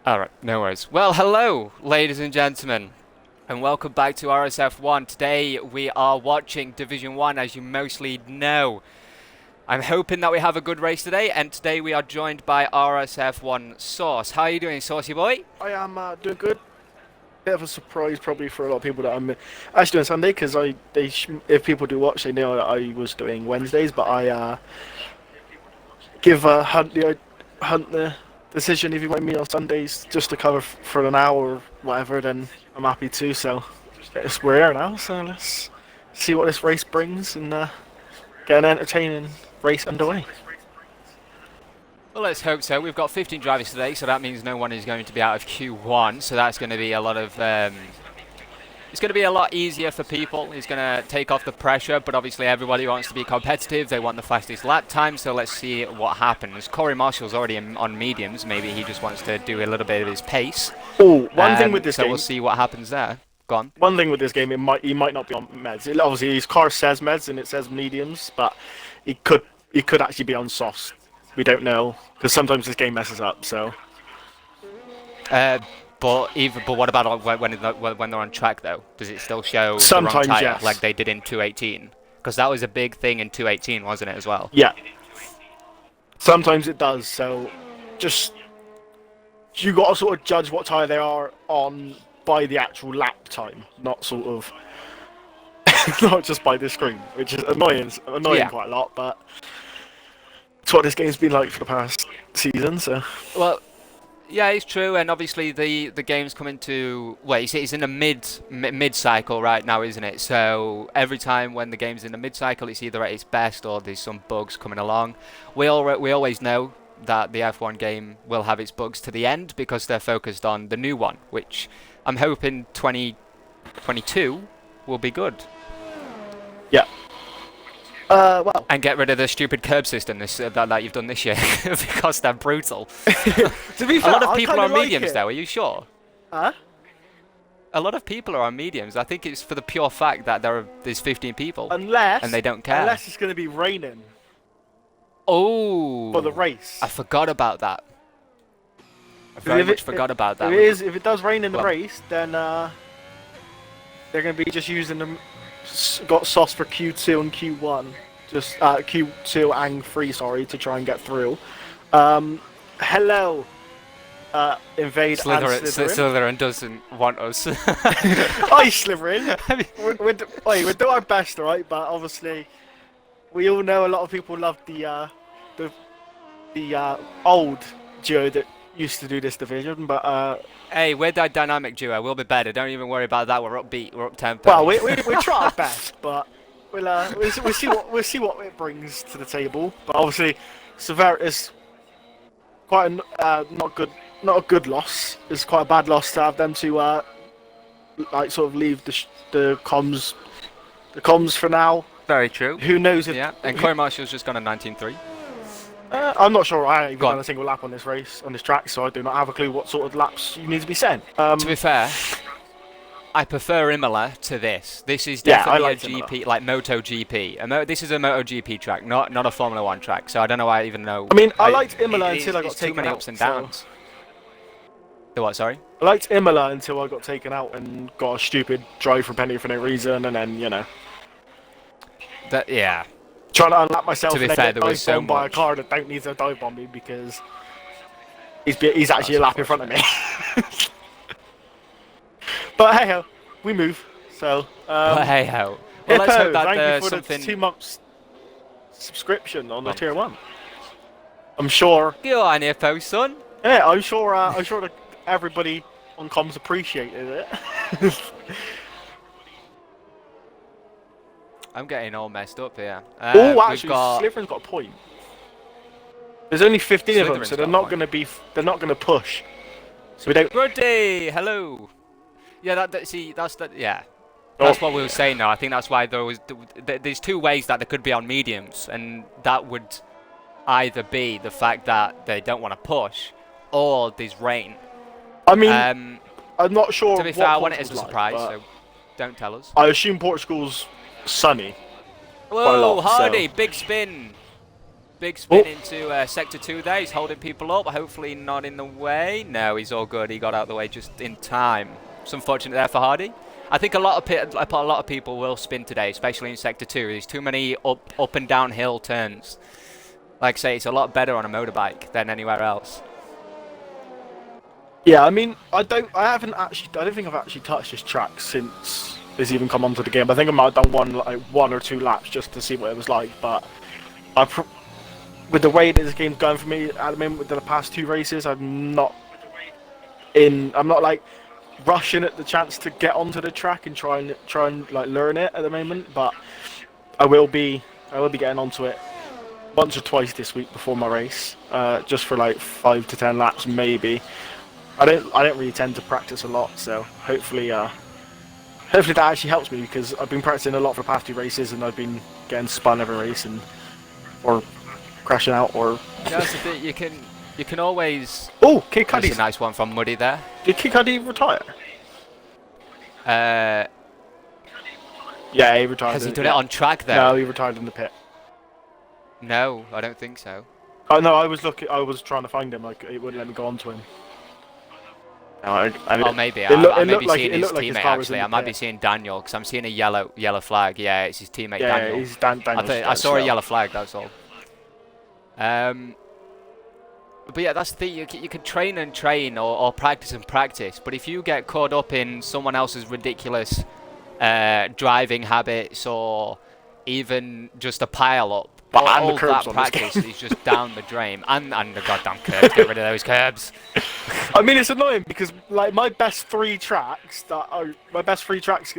Alright, no worries. Well, hello, ladies and gentlemen, and welcome back to RSF1. Today we are watching Division 1, as you mostly know. I'm hoping that we have a good race today, and today we are joined by RSF1 Sauce. How are you doing, Saucy boy? I am doing good. Bit of a surprise probably for a lot of people that I'm actually doing Sunday because if people do watch, they know that I was doing Wednesdays, but I give Hunt the decision if you want me on Sundays just to cover for an hour or whatever. Then I'm happy to. So we're here now. So let's see what this race brings and get an entertaining race underway. Well, let's hope so. We've got 15 drivers today, so that means no one is going to be out of Q1. So that's going to be a lot of... it's going to be a lot easier for people. It's going to take off the pressure, but obviously everybody wants to be competitive. They want the fastest lap time, so let's see what happens. Corey Marshall's already on mediums. Maybe he just wants to do a little bit of his pace. Oh, one thing with this game... So we'll see what happens there. Go on. One thing with this game, he might not be on meds. Obviously, his car says meds and it says mediums, but he could actually be on softs. We don't know because sometimes this game messes up. So, but what about when they're on track though? Does it still show sometimes the wrong tyre, yes, like they did in 218? Because that was a big thing in 218, wasn't it as well? Yeah. Sometimes it does. So, just you got to sort of judge what tyre they are on by the actual lap time, not sort of not just by the screen, which is annoying quite a lot, but. It's what this game's been like for the past season, so... Well, yeah, it's true, and obviously the game's coming to... Well, it's in a mid-cycle right now, isn't it? So every time when the game's in a mid-cycle, it's either at its best or there's some bugs coming along. We always know that the F1 game will have its bugs to the end because they're focused on the new one, which I'm hoping 2022 will be good. Yeah. Well, and get rid of the stupid curb system that you've done this year because they're brutal. To be fair, a lot of people are on like mediums though. Are you sure? Huh? A lot of people are on mediums. I think it's for the pure fact that there's 15 people. And they don't care. Unless it's going to be raining. Oh. For the race. I forgot about that. I very much forgot about that. If it does rain in the race, then they're going to be just using them. Got sauce for Q2 and Q1, just Q2 and 3, sorry, to try and get through. Hello, Invade Slytherin. and Slytherin. Slytherin doesn't want us. Hi, Slytherin. We're doing our best, alright, but obviously we all know a lot of people love the old duo that used to do this division, but hey, we're that dynamic duo. We'll be better. Don't even worry about that. We're upbeat. We're up tempo. Well, we try our best, but we'll see what it brings to the table. But obviously, it's quite not a good loss. It's quite a bad loss to have them to like sort of leave the comms for now. Very true. Who knows if and Corey Marshall's just gone a 19.3. I'm not sure. I haven't even done a single lap on this track, so I do not have a clue what sort of laps you need to be sent. To be fair, I prefer Imola to this. This is definitely a GP, Imola. Like MotoGP. This is a MotoGP track, not a Formula 1 track. So I don't know why I even know. I mean, I liked Imola until I got taken out. Too many ups and downs. So. The what? Sorry. I liked Imola until I got taken out and got a stupid drive for penalty for no reason, and then yeah. Trying to unlap myself to be and then fair, get dive bombed by a car that don't need to dive bomb me because he's actually a lap in front of me. But hey ho, we move. So but hey ho. Well, let's hope that thank you for the 2 months subscription on the tier 1. I'm sure. Go on here, post son. Yeah, I'm sure that everybody on comms appreciated it. I'm getting all messed up here. Oh, actually, Slytherin's got a point. There's only 15 of them, so they're not going to push. So we don't. Brody, hello. Yeah, that's what we were saying now. I think that's why there's 2 ways that they could be on mediums, and that would either be the fact that they don't want to push, or there's rain. I mean, I'm not sure. To be fair, I want it as a surprise, so don't tell us. I assume Portugal's sunny. Whoa, Hardy, so. Big big spin into Sector 2 there. He's holding people up, hopefully not in the way. No, he's all good. He got out of the way just in time. It's unfortunate there for Hardy. I think a lot of people will spin today, especially in Sector 2. There's too many up and downhill turns. Like I say, it's a lot better on a motorbike than anywhere else. Yeah, I mean, I don't think I've actually touched this track since it's even come onto the game. I think I might have done one or two laps just to see what it was like. But with the way this game's going for me at the moment, with the past 2 races, I'm not like rushing at the chance to get onto the track and try and like learn it at the moment. But I will be getting onto it once or twice this week before my race, just for like 5 to 10 laps maybe. I don't really tend to practice a lot, so hopefully that actually helps me, because I've been practicing a lot for the past 2 races and I've been getting spun every race or crashing out or. Yeah, that's the thing. You can always. Oh, Kid Cuddy! That's a nice one from Muddy there. Did Kid Cuddy retire? Yeah, he retired. Has he done it on track there? No, he retired in the pit. No, I don't think so. Oh no, I was trying to find him. Like, it wouldn't let me go on to him. No, oh, maybe. I may be seeing his teammate actually. I might be seeing Daniel, because I'm seeing a yellow flag. Yeah, it's his teammate Daniel. Yeah, he's Daniel. I saw a yellow flag. That's all. But yeah, that's the thing. You can train and train, or practice and practice. But if you get caught up in someone else's ridiculous driving habits, or even just a pile up, all that practice is just down the drain. And the goddamn curbs. Get rid of those curbs. I mean, it's annoying because like my best 3 tracks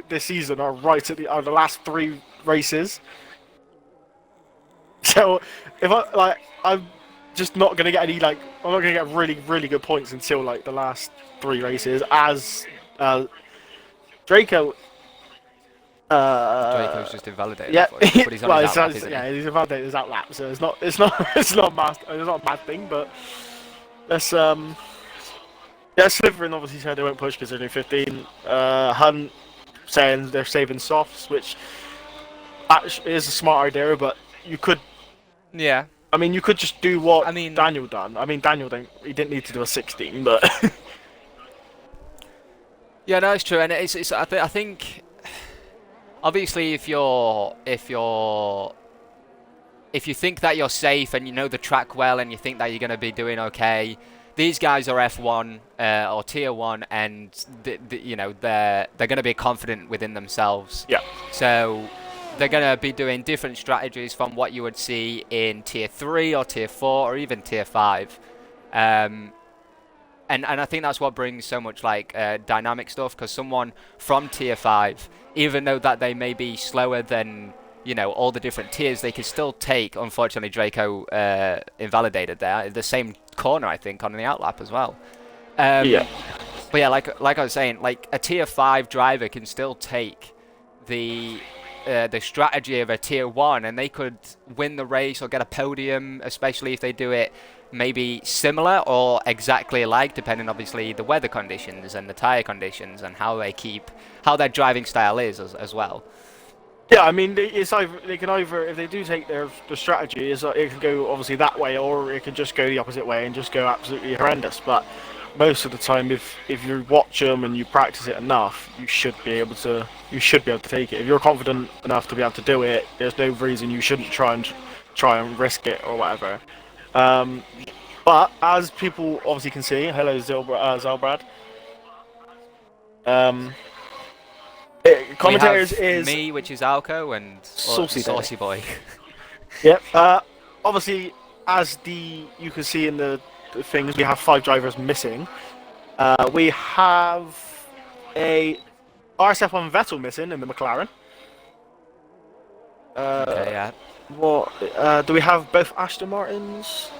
this season are right at the last 3 races. So if I'm just not gonna get any I'm not gonna get really good points until like the last 3 races. As Draco. Draco's just invalidated. Yeah, but he's on his outlap, isn't he? He's invalidated his outlap, so it's not a bad thing. But let's Slytherin obviously said they won't push because they're doing 15. Hunt saying they're saving softs, which actually is a smart idea, but you could. Yeah. I mean, you could just do what Daniel done. I mean, he didn't need to do a 16, but. Yeah, no, it's true, and it's I think. Obviously, if you think that you're safe and you know the track well and you think that you're going to be doing okay, these guys are F1 or Tier 1, and you know they're going to be confident within themselves. Yeah. So they're going to be doing different strategies from what you would see in Tier 3 or Tier 4 or even Tier 5. And I think that's what brings so much dynamic stuff, because someone from Tier 5, even though that they may be slower than, you know, all the different tiers, they could still take, unfortunately, Draco invalidated there, the same corner, I think, on the outlap as well. Yeah. But yeah, like I was saying, like a Tier 5 driver can still take the strategy of a Tier 1, and they could win the race or get a podium, especially if they do it maybe similar or exactly alike, depending obviously the weather conditions and the tire conditions and how their driving style is as well. Yeah, I mean, they can either, if they do take the strategy, it can go obviously that way, or it can just go the opposite way and just go absolutely horrendous. But most of the time, if you watch them and you practice it enough, you should be able to take it. If you're confident enough to be able to do it, there's no reason you shouldn't try and risk it or whatever. But as people obviously can see, hello Zelbrad. Commentators is me, which is Alco, and Saucy Boy. Yep. Obviously, as you can see in the things, we have 5 drivers missing. We have a RSF1 Vettel missing in the McLaren. Okay, yeah. Do we have both Aston Martins?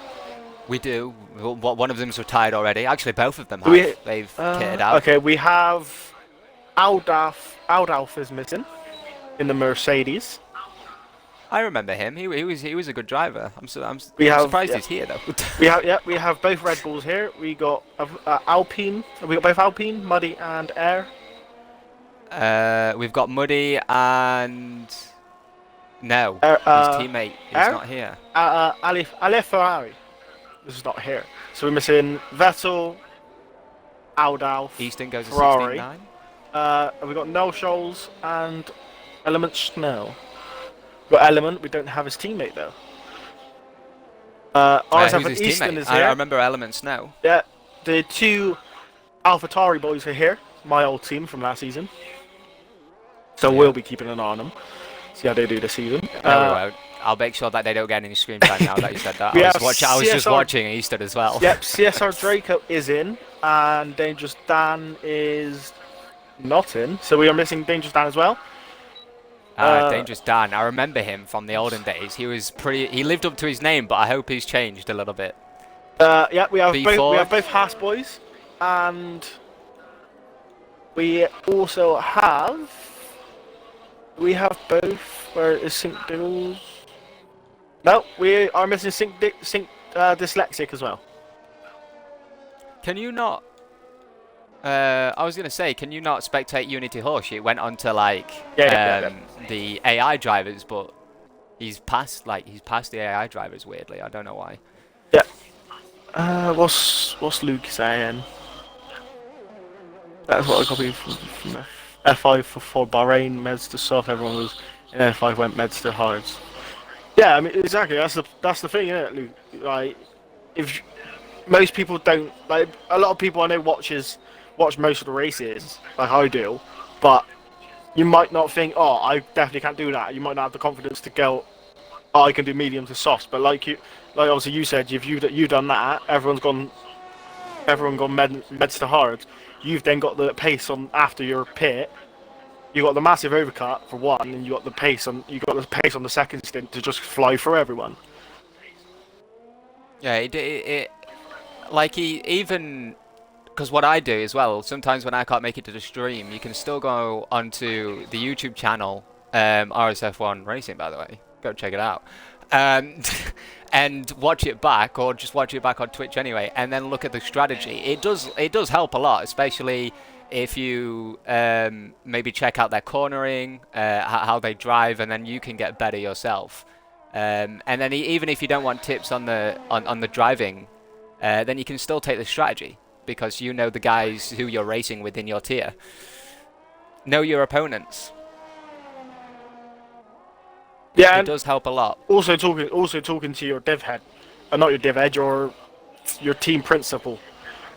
We do. One of them's retired already. Actually, both of them have. They've kitted out. Okay, we have Aldalf is missing in the Mercedes. I remember him. He was a good driver. I'm surprised he's here though. we have both Red Bulls here. We got Alpine. We got both Alpine, Muddy and Air. We've got Muddy and No, Er, his uh, teammate is Er? not here. Ali Ferrari. This is not here. So we're missing Vettel, Aldalf, Easton goes to Ferrari. 16.9. And we got Noel Scholes and Element Schnell. We've got Element. We don't have his teammate though. Who's RSF1 his Easton teammate? is here. I remember Element Snow. Yeah, the two AlphaTauri boys are here. My old team from last season. So Yeah. we'll be keeping an eye on them. See how they do this season. No, we won't. I'll make sure that they don't get any screen time now that you said that. We I have was just CSR watching Easton as well. Yep, CSR Draco is in, and Dangerous Dan is not in. So we are missing Dangerous Dan as well. Dangerous Dan. I remember him from the olden days. He was pretty. He lived up to his name, but I hope he's changed a little bit. Yeah, we have B4. we have both Haas boys, and we also have both. Where is Sync Diggles? No, we are missing Sync Dyslexic as well. Can you not? I was gonna say, can you not spectate Unity Horse? It went on to like the AI drivers, but he's past the AI drivers weirdly. I don't know why. Yeah. What's Luke saying? That's what I copied from F5 for Bahrain meds to soft. Everyone was in F5 went meds to hards. Yeah, I mean exactly. That's the thing, isn't it, Luke? Like, if most people don't like, a lot of people I know watch most of the races like I do, but you might not think, oh, I definitely can't do that. You might not have the confidence to go, oh, I can do medium to softs. But like obviously you said, if you've done that, everyone gone meds to hards. You've then got the pace on after your pit. You got the massive overcut for one, and you got the pace on the second stint to just fly through everyone. Yeah, it like he even. Because what I do as well, sometimes when I can't make it to the stream, you can still go onto the YouTube channel, RSF1 Racing, by the way. Go check it out. And watch it back, or just watch it back on Twitch anyway, and then look at the strategy. It does help a lot, especially if you maybe check out their cornering, how they drive, and then you can get better yourself. And then even if you don't want tips on the driving, then you can still take the strategy, because you know the guys who you're racing with in your tier. Know your opponents. Yeah, it does help a lot. Also talking to your dev head, not your dev head, your team principal.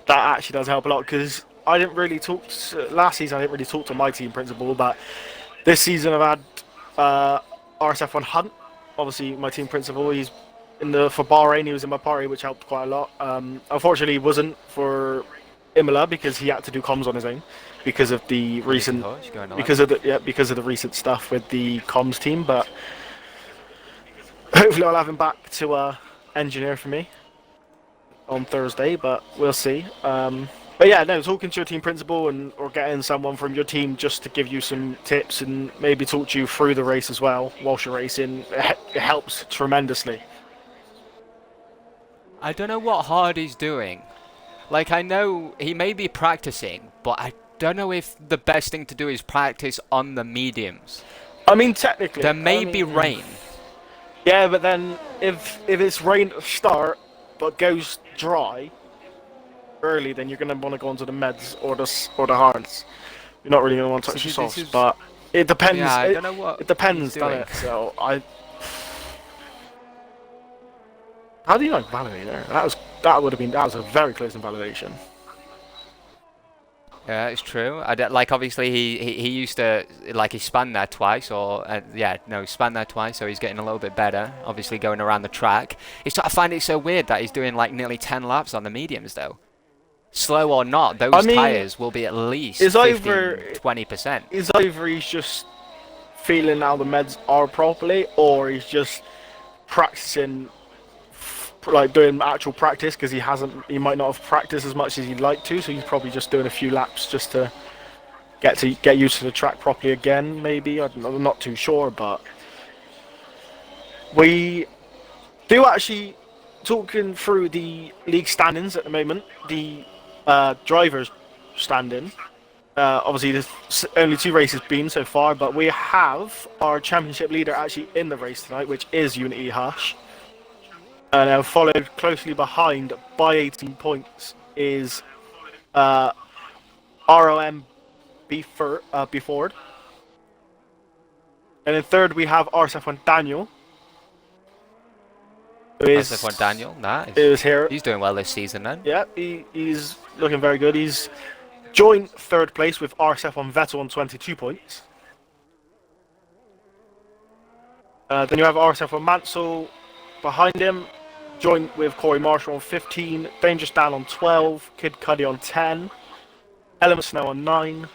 That actually does help a lot, because I didn't really talk last season. I didn't really talk to my team principal, but this season I've had RSF1 Hunt. Obviously, my team principal. He's for Bahrain. He was in my party, which helped quite a lot. Unfortunately, he wasn't for Imola because he had to do comms on his own because of the recent because of the recent stuff with the comms team. But hopefully, I'll have him back to engineer for me on Thursday. But we'll see. But yeah, no, talking to your team principal or getting someone from your team just to give you some tips and maybe talk to you through the race as well whilst you're racing, it helps tremendously. I don't know what Hardy's doing. Like, I know he may be practicing, but I don't know if the best thing to do is practice on the mediums. I mean, technically, there may be rain. Yeah, but then if it's rain to start but goes dry early, then you're going to want to go onto the meds or the hards. You're not really going to want to touch your softs, but it depends. Yeah, I don't know what it depends, doesn't it? So how do you like validate there? That was a very close invalidation. Yeah, it's true. Like, obviously he used to, like, he spanned there twice, or he spanned there twice, so he's getting a little bit better. Obviously going around the track. I find it so weird that he's doing like nearly 10 laps on the mediums though. Slow or not, those tyres will be at least 15-20%. Is either he's just feeling how the meds are properly, or he's just practicing, like doing actual practice, because he might not have practiced as much as he'd like to, so he's probably just doing a few laps just to get used to the track properly again, maybe. I'm not too sure, but we do actually, talking through the league standings at the moment, the drivers standing, Obviously, there's only 2 races been so far, but we have our championship leader actually in the race tonight, which is Unity Hash. And followed closely behind by 18 points is ROM B Ford. And in third, we have RSF1 Daniel. RSF1 Daniel, nice. Is here. He's doing well this season then. Yeah, he's looking very good. He's joined third place with RSF1 Vettel on 22 points. Then you have RSF1 Mansell behind him, joined with Corey Marshall on 15, Dangerous Dan on 12, Kid Cuddy on 10, Element Snow on 9,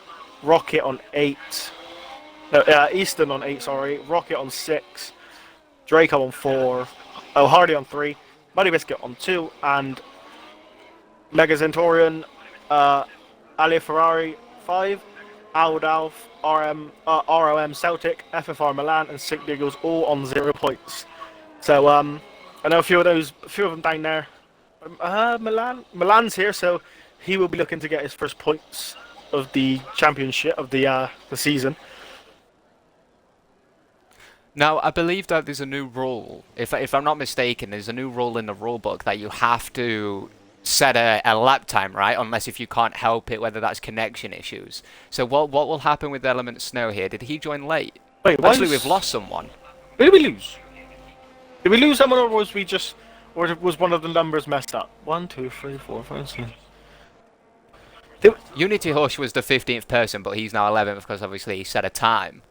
Rocket on 8, Easton on 8, sorry, Rocket on 6, Draco on 4, Hardy on 3, Muddy Biscuit on 2, and Mega Zentorian, Ali Ferrari 5, Aldalf, ROM Celtic, FFR Milan, and Sick Diggles all on 0 points. So I know a few of them down there. Milan's here, so he will be looking to get his first points of the championship of the season. Now, I believe that there's a new rule. If I'm not mistaken, there's a new rule in the rule book that you have to set a lap time, right? Unless if you can't help it, whether that's connection issues. So what will happen with Element Snow here? Did he join late? Wait, actually, we've lost someone. Who did we lose? Did we lose someone, or was one of the numbers messed up? 1, 2, 3, 4, 5, 6. Unity Hush was the 15th person, but he's now 11th because obviously he set a time.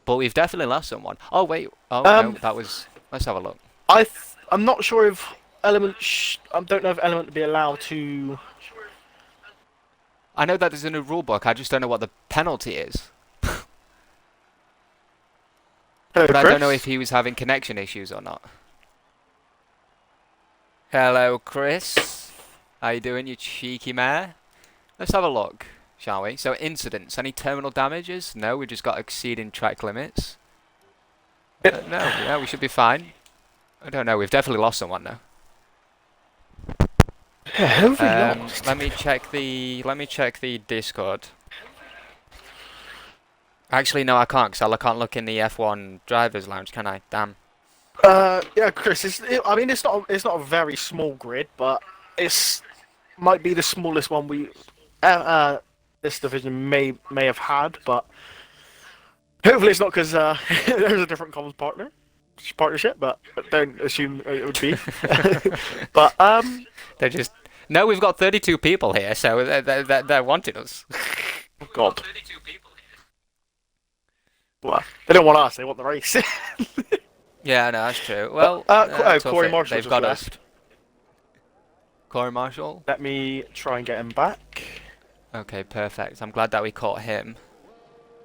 But we've definitely lost someone. Oh wait, no, that was. Let's have a look. I'm not sure if Element. I don't know if Element would be allowed to. I know that there's a new rule book. I just don't know what the penalty is. Hello, but Chris? I don't know if he was having connection issues or not. Hello, Chris. How you doing, you cheeky mare? Let's have a look, shall we? So, incidents. Any terminal damages? No, we just got exceeding track limits. No, yeah, we should be fine. I don't know. We've definitely lost someone now. Yeah, who have we lost? Let me check the Discord. Actually, no, I can't, because I can't look in the F1 drivers' lounge, can I? Damn. Yeah, Chris. It's not a very small grid, but might be the smallest one this division may have had, but hopefully it's not because there's a different comms partnership, but don't assume it would be. But they're just we've got 32 people here, so they're wanting us. Oh God. Well, they don't want us; they want the race. Yeah, no, that's true. Well, Corey Marshall they've got left. us. Corey Marshall. Let me try and get him back. Okay, perfect. I'm glad that we caught him.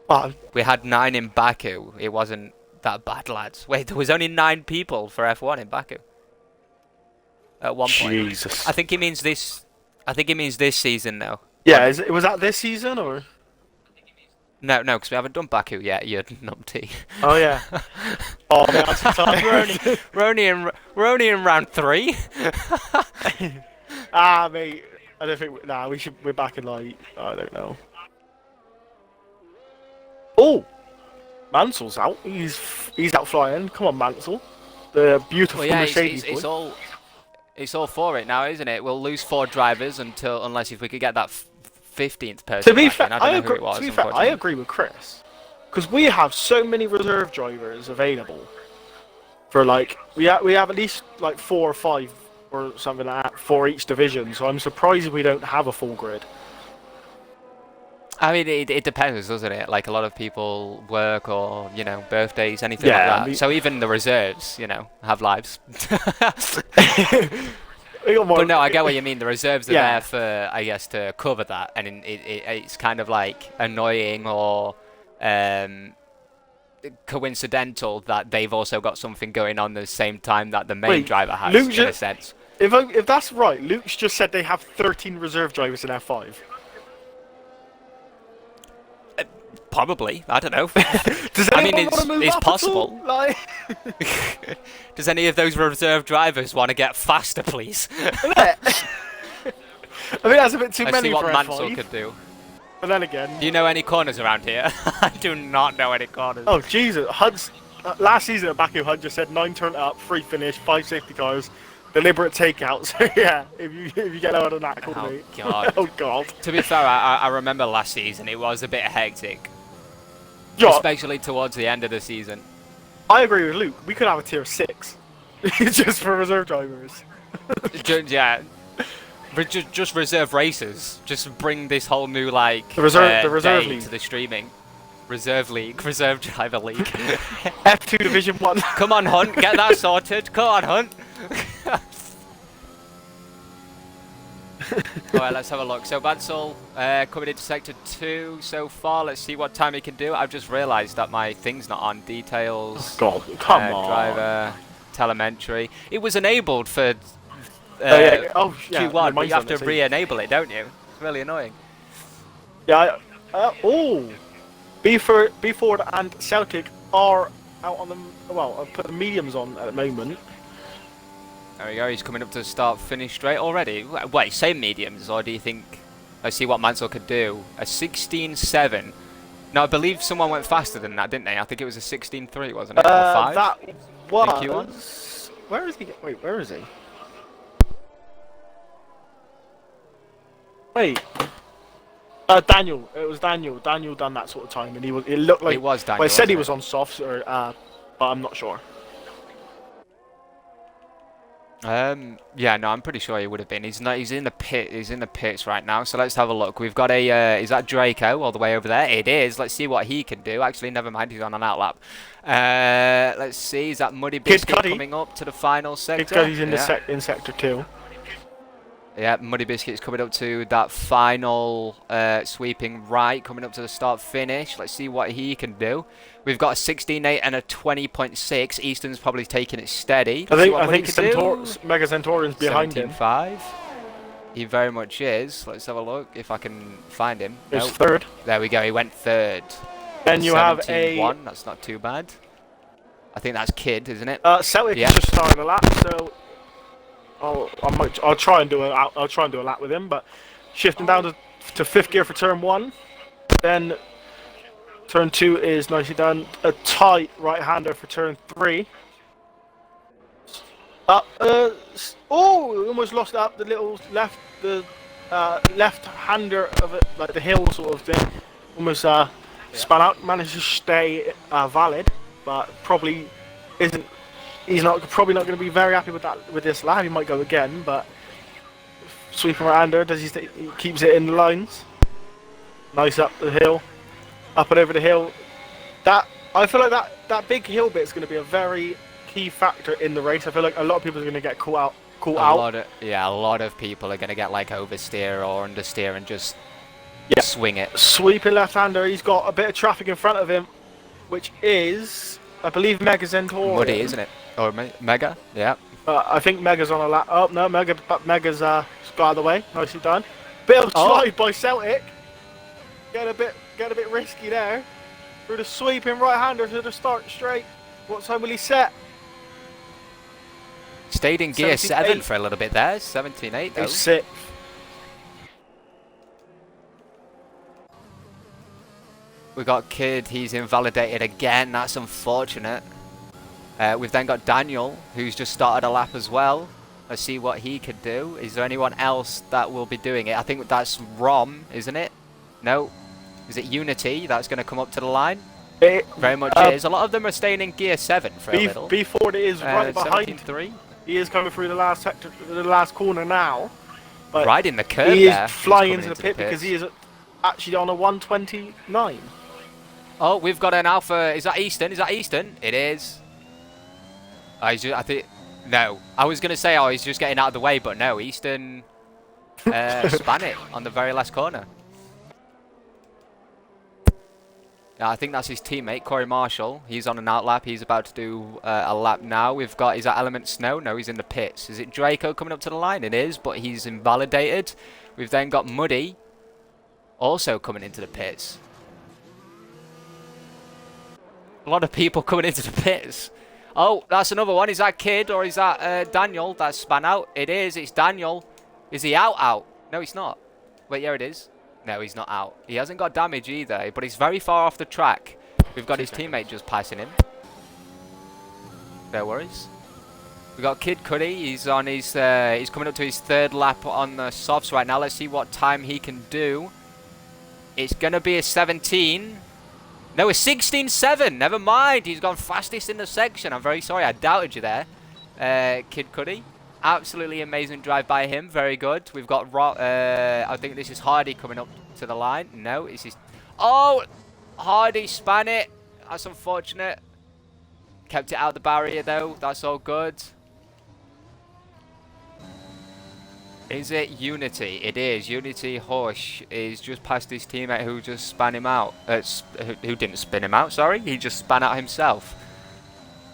Well, we had 9 in Baku. It wasn't that bad, lads. Wait, there was only 9 people for F1 in Baku. At one point. Jesus. I think he means this. I think he means this season now. Yeah, was that this season or? No, because we haven't done Baku yet. You numpty. Oh yeah. Oh man, I'm so tired. we're only in round 3. Mate. I don't think. We're back in like. I don't know. Oh, Mansell's out. He's out flying. Come on, Mansell. The beautiful Mercedes. It's all for it now, isn't it? We'll lose 4 drivers unless if we could get that 15th person. To be fair, I agree with Chris, because we have so many reserve drivers available. For like we have at least like 4 or 5 or something like that for each division. So I'm surprised we don't have a full grid. I mean, it depends, doesn't it? Like a lot of people work or birthdays, anything like that. I mean, so even the reserves, have lives. But no, I get what you mean. The reserves are there for, I guess, to cover that, and it's kind of like annoying or coincidental that they've also got something going on at the same time that the main driver has, in a sense. If that's right, Luke's just said they have 13 reserve drivers in F5. Probably, I don't know. Does anyone want to move it's up possible. At all? Like... Does any of those reserve drivers want to get faster, please? I think that's a bit too many see what for Mansell F5. could do. But then again... Do you know any corners around here? I do not know any corners. Oh, Jesus. Hunt's... last season at Baku, Hunt just said 9 turn up, 3 finish, 5 safety cars, deliberate takeout. So, yeah, if you get out of that, call Oh, me. God. Oh, God. To be fair, I remember last season, it was a bit hectic. Yeah, Especially towards the end of the season. I agree with Luke. We could have a tier 6. Just for reserve drivers. Yeah. Just reserve races. Just bring this whole new, like, The reserve day league. to the streaming. Reserve league. Reserve driver league. F2 Division 1. Come on, Hunt. Get that sorted. Come on, Hunt. Alright, let's have a look. So Badsall coming into sector 2 so far. Let's see what time he can do. I've just realised that my thing's not on. Details. God, come on. Driver. Telemetry. It was enabled for Q1, but mine's you have on to it, so- re-enable it, don't you? It's really annoying. Yeah, B4 and Celtic are out on the... Well, I've put the mediums on at the moment. There we go. He's coming up to the start-finish straight already. Wait, same mediums, or do you think... Let's see what Mansell could do. A 16.7. No, I believe someone went faster than that, didn't they? I think it was a 16.3, wasn't it? Or 5? That Q1? was... Where is he? Wait, where is he? Wait. Daniel. It was Daniel. Daniel done that sort of time, and he was. It looked like. It was Daniel, Well, it said he wasn't was on softs, or but I'm not sure. Yeah, no, I'm pretty sure he would have been. He's not. He's in the pit. He's in the pits right now. So let's have a look. We've got a. Is that Draco all the way over there? It is. Let's see what he can do. Actually, never mind. He's on an outlap. Let's see. Is that Muddy Biscuit Cuddy. coming up to the final sector? Because he's in Yeah. in sector 2. Yeah, Muddy Biscuit's coming up to that final sweeping right, coming up to the start finish. Let's see what he can do. We've got a 16.8 and a 20.6. Easton's probably taking it steady. I think Muddy Mega Centaurion's behind him. 17.5. He very much is. Let's have a look if I can find him. It's Nope. third. There we go. He went third. Then you have a 17.1. That's not too bad. I think that's Kid, isn't it? Celtic Yeah. has just started a lap, so I'll try and do a lap with him, but shifting down to 5th gear for turn 1. Then turn 2 is nicely done. A tight right-hander for turn 3. Almost lost up the little left-hander of it, like the hill sort of thing. Almost spun out. Managed to stay valid, but probably isn't. He's probably not going to be very happy with that with this lap. He might go again, but sweeping right under. Does he keeps it in the lines? Nice up the hill, up and over the hill. I feel like that big hill bit is going to be a very key factor in the race. I feel like a lot of people are going to get caught out. A lot of people are going to get like oversteer or understeer and just swing it. Sweeping left-hander. He's got a bit of traffic in front of him, which is, I believe, Mega Centaurion. Muddy, isn't it? Or Mega? Yeah. I think Mega's on a lap. Oh no, Mega's got out of the way. Nicely done. Bit of slide by Celtic. Get a bit risky there. Through the sweeping right-hander to the start straight. What time will he set? Stayed in gear 7 17.8. for a little bit there. 17.8 though. He's 6th. We got Kid. He's invalidated again. That's unfortunate. We've then got Daniel, who's just started a lap as well. Let's see what he could do. Is there anyone else that will be doing it? I think that's Rom, isn't it? No. Is it Unity that's going to come up to the line? Very much is. A lot of them are staying in gear 7 for a little. B4 is right behind. 17.3. He is coming through the last sector, the last corner now. But Right in the curve he there. is flying He's into coming the pit because pits. he is actually on a 129. Oh, we've got an Alpha. Is that Easton? Is that Easton? It is. I think. No. I was going to say, he's just getting out of the way, but no. Easton span it on the very last corner. Yeah, I think that's his teammate, Corey Marshall. He's on an outlap. He's about to do a lap now. We've got, is that Element Snow? No, he's in the pits. Is it Draco coming up to the line? It is, but he's invalidated. We've then got Muddy also coming into the pits. A lot of people coming into the pits. Oh, that's another one. Is that Kid or is that Daniel that span out? It is. It's Daniel. Is he out? No, he's not. Wait, yeah, it is. No, he's not out. He hasn't got damage either, but he's very far off the track. We've got 2 his seconds. teammate just passing him. No worries. We've got Kid Cudi. He's on his. He's coming up to his 3rd lap on the softs right now. Let's see what time he can do. It's gonna be a 17. No, a 16.7. Never mind. He's gone fastest in the section. I'm very sorry. I doubted you there, Kid Cudi. Absolutely amazing drive by him. Very good. We've got. I think this is Hardy coming up to the line. No, this is. Oh, Hardy span it. That's unfortunate. Kept it out the barrier though. That's all good. Is it Unity? It is. Unity Hush is just past his teammate who just span him out. Who didn't spin him out, sorry. He just span out himself.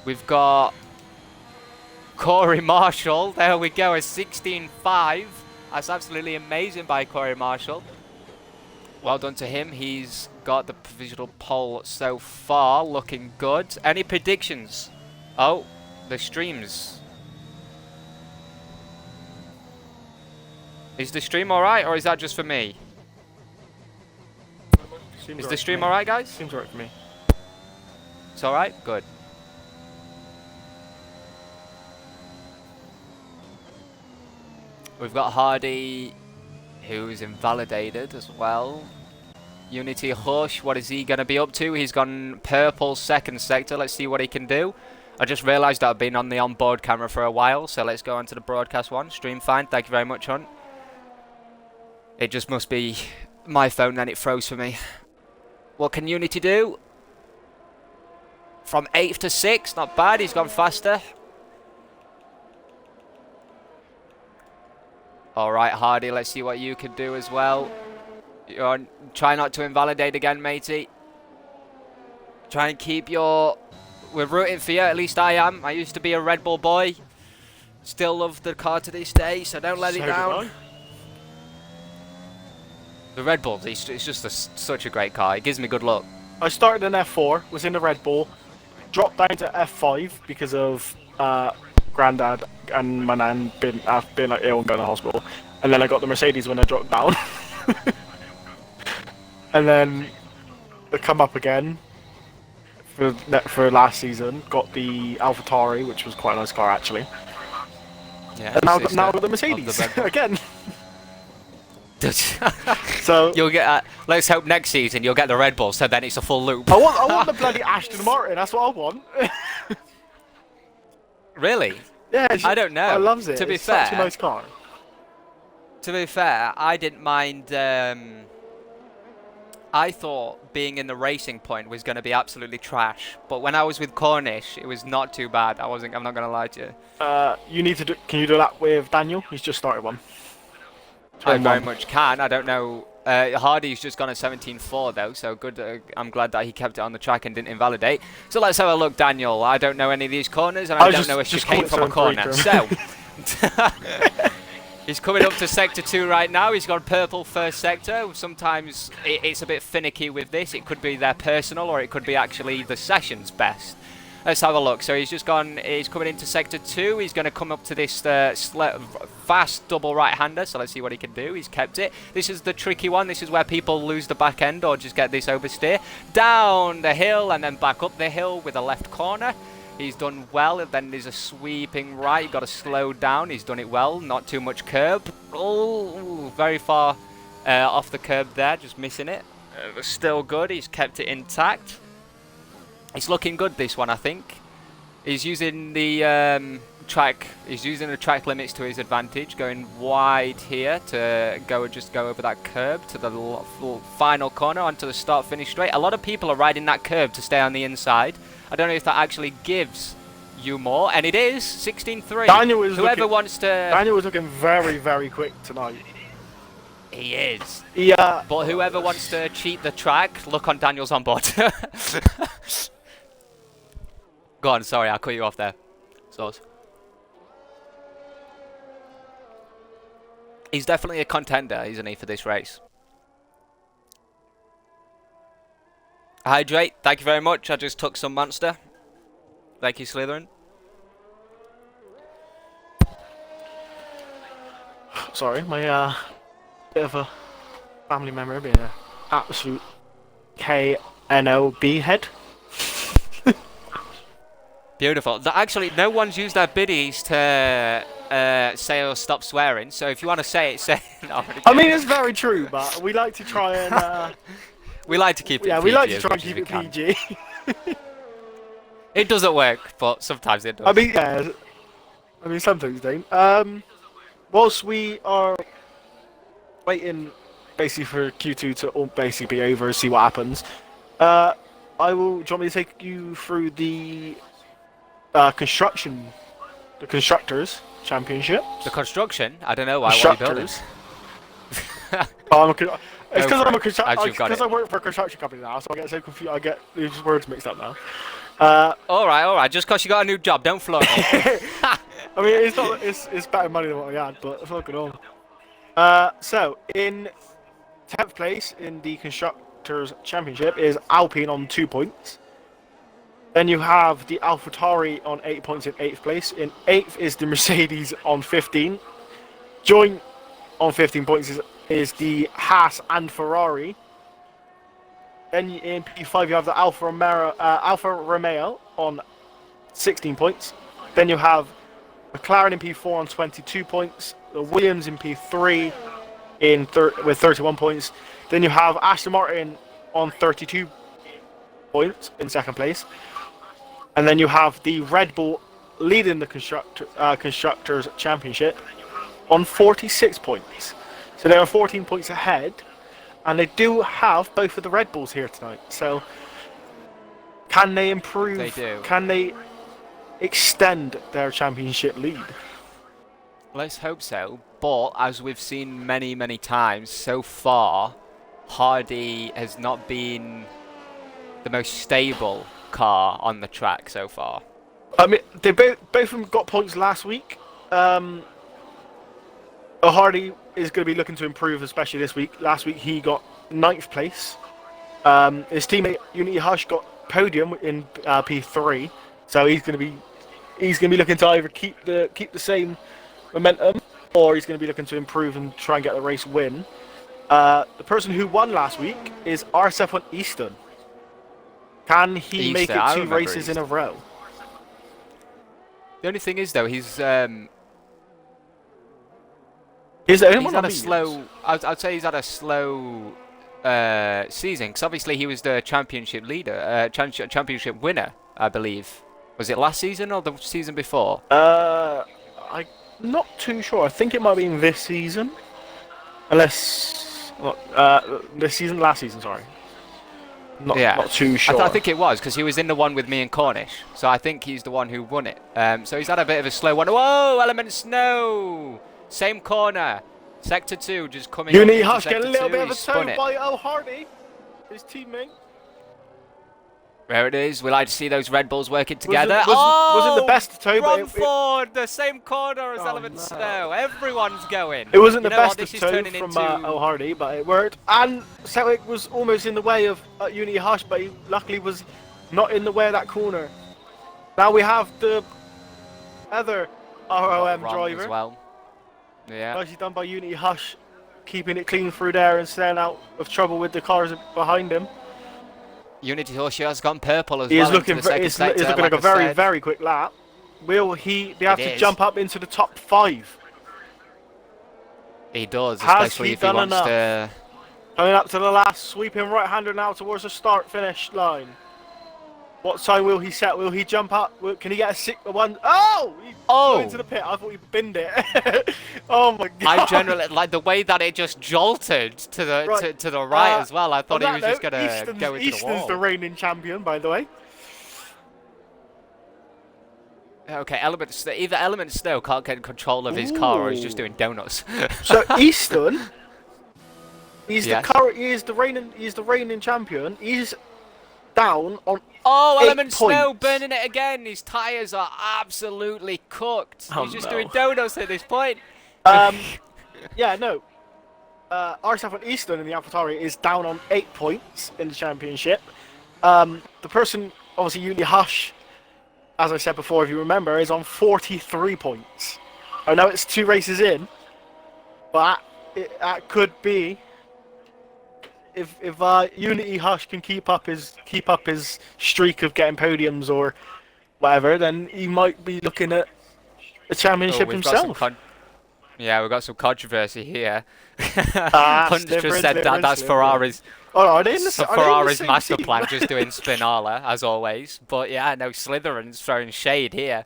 We've got Corey Marshall. There we go, a 16.5. That's absolutely amazing by Corey Marshall. Well done to him. He's got the provisional pole so far. Looking good. Any predictions? Oh, the streams. Is the stream alright, or is that just for me? Seems Is the right stream for me. alright, guys? Seems right for me. It's alright? Good. We've got Hardy, who's invalidated as well. Unity Hush, what is he going to be up to? He's gone purple 2nd sector. Let's see what he can do. I just realised that I've been on the onboard camera for a while, so let's go on to the broadcast one. Stream fine. Thank you very much, Hunt. It just must be my phone, then it froze for me. What can Unity do? From 8th to 6th, not bad. He's gone faster. Alright, Hardy, let's see what you can do as well. Try not to invalidate again, matey. Try and keep your... We're rooting for you, at least I am. I used to be a Red Bull boy. Still love the car to this day, so don't let it down. The Red Bull, it's just such a great car. It gives me good luck. I started in F4, was in the Red Bull, dropped down to F5 because of Grandad and my nan being like ill and going to hospital, and then I got the Mercedes when I dropped down, and then I come up again for last season. Got the AlphaTauri, which was quite a nice car actually, Yeah, and now got the Mercedes again. So you'll get. Let's hope next season you'll get the Red Bull, so then it's a full loop. I want the bloody Aston Martin. That's what I want. Really? Yeah, I don't know. I loves it. To be it's fair, such a nice car. To be fair, I didn't mind. I thought being in the Racing Point was going to be absolutely trash, but when I was with Cornish, it was not too bad. I'm not going to lie to you. You need to do. Can you do that with Daniel? He's just started one. I very much can. I don't know. Hardy's just gone at 17.4 though, so good. I'm glad that he kept it on the track and didn't invalidate. So let's have a look, Daniel. I don't know any of these corners, and I don't know a chicane from a corner. So he's coming up to sector 2 right now. He's got purple 1st sector. Sometimes it's a bit finicky with this. It could be their personal, or it could be actually the session's best. Let's have a look. So he's just gone. He's coming into sector 2. He's going to come up to this fast double right-hander. So let's see what he can do. He's kept it. This is the tricky one. This is where people lose the back end or just get this oversteer. Down the hill and then back up the hill with a left corner. He's done well. Then there's a sweeping right. You've got to slow down. He's done it well. Not too much curb. Oh, very far off the curb there. Just missing it. Still good. He's kept it intact. It's looking good, this one, I think. He's using the track. He's using the track limits to his advantage, going wide here to just go over that curb to the final corner onto the start-finish straight. A lot of people are riding that curb to stay on the inside. I don't know if that actually gives you more, and it is 16.3. Daniel is Daniel was looking very, very quick tonight. He is. Yeah. But whoever wants to cheat the track, look on Daniel's onboard. Go on, sorry, I'll cut you off there. Source. He's definitely a contender, isn't he, for this race? Hydrate, thank you very much. I just took some Monster. Thank you, Slytherin. Sorry, my bit of a family member being an absolute KNOB head. Beautiful. Actually, no one's used their biddies to say or stop swearing. So if you want to say it, say it. No, I mean, it's very true, but we like to try and. We like to keep it Yeah, PG we like to as try and much as keep we it can. PG. It doesn't work, but sometimes it does. I mean, yeah. I mean, sometimes they don't. Whilst we are waiting, basically for Q2 to all basically be over and see what happens, I will. Do you want me to take you through the Constructors Championship? The construction? I don't know why. What are you building? Constructors. Oh, it's because I'm a as you've got because it. I work for a construction company now, so I get so confused. I get these words mixed up now. All right. Just because you got a new job, don't flaunt it. I mean, it's not. It's better money than what I had, but fucking on. So in 10th place in the Constructors Championship is Alpine on 2 points. Then you have the AlphaTauri on 8 points in 8th place. In 8th is the Mercedes on 15. Joint on 15 points is the Haas and Ferrari. Then in P5 you have the Alfa Romeo on 16 points. Then you have McLaren in P4 on 22 points. The Williams in P3 with 31 points. Then you have Aston Martin on 32 points in 2nd place. And then you have the Red Bull leading the Constructors Championship on 46 points. So they are 14 points ahead. And they do have both of the Red Bulls here tonight. So can they improve? They do. Can they extend their championship lead? Let's hope so. But as we've seen many, many times so far, Hardy has not been the most stable car on the track so far. I mean, they both of them got points last week. Hardy is going to be looking to improve, especially this week. Last week he got 9th place. His teammate Unity Hush got podium in P3, so he's going to be looking to either keep the same momentum, or he's going to be looking to improve and try and get the race win. The person who won last week is RSF1 Easton. Can he make it 2 races in a row? The only thing is, though, he's had a slow. I'd say he's had a slow season, because obviously he was the championship leader, championship winner, I believe. Was it last season or the season before? I'm not too sure. I think it might be in this season, unless last season. Sorry. Not too sure. I think it was, because he was in the one with me and Cornish, so I think he's the one who won it. So he's had a bit of a slow one. Whoa, Element Snow! Same corner. Sector 2 just coming in. Unity Hush getting a little bit of a toe by Hardy, his teammate. There it is. We like to see those Red Bulls working together. Wasn't the best toe, but Rumford, the same corner as Element Snow. Everyone's going. It wasn't the best of toe from Hardy, but it worked. And Celtic was almost in the way of Unity Hush, but he luckily was not in the way of that corner. Now we have the other ROM driver. As well. Yeah. Nicely done by Unity Hush, keeping it clean through there and staying out of trouble with the cars behind him. Unity Hush has gone purple as he well. Is looking like a very, very quick lap. Will he be able to jump up into the top 5? He does, especially if he wants to. Coming up to the last, sweeping right-hander now towards the start-finish line. What time will he set? Will he jump up? Can he get a one? Oh! He flew into the pit. I thought he binned it. Oh my god! I generally like the way that it just jolted to the right as well. I thought he was just gonna go into the wall. Easton's the reigning champion, by the way. Okay, either Element Snow can't get control of his car, or he's just doing donuts. So Easton, he's the reigning champion. He's down on Element points. Snow burning it again. His tyres are absolutely cooked. He's just doing donuts at this point. Yeah, no. RSF1 Easton in the AlphaTauri is down on 8 points in the championship. The person, obviously Unity Hush, as I said before, if you remember, is on 43 points. I know it's 2 races in, but that could be if Unity Hush can keep up his streak of getting podiums or whatever, then he might be looking at a Oh, championship we've got some himself. yeah, we've got some controversy here. Hunter just Slivering, said that slivering, that's slivering. Ferrari's. Oh, are they in the, So are they in the Ferrari's same master team? plan, just doing Spinala as always. But yeah, no, Slytherin's throwing shade here.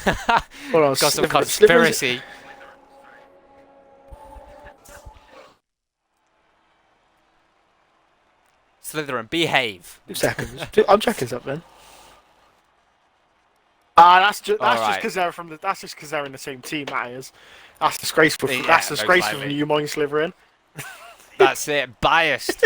Hold on, Got some Slytherin's- conspiracy. Slytherin, behave. 2 seconds. I'm checking something. Ah, that's just Alright. because they're from the. That's just because they're in the same team. That is. That's disgraceful. Yeah, That's most disgraceful likely. from you, mind Slytherin. That's it, biased.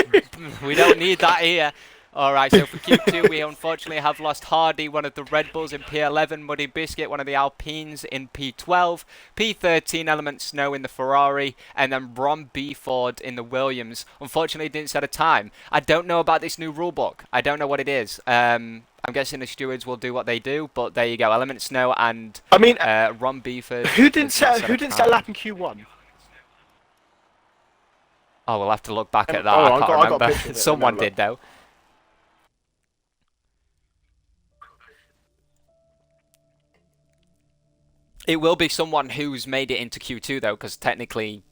We don't need that here. Alright, so for Q2 we unfortunately have lost Hardy, one of the Red Bulls in P11, Muddy Biscuit, one of the Alpines in P12, P13 Element Snow in the Ferrari, and then Ron B. Ford in the Williams. Unfortunately didn't set a time. I don't know about this new rulebook. I don't know what it is. I'm guessing the stewards will do what they do, but there you go. Element Snow and I mean, Ron Beeford. who didn't set a lap in Q1? Oh, we'll have to look back at that. Oh, I I can't got a remember. picture of it, Someone remember. did though. It will be someone who's made it into Q2 though, because technically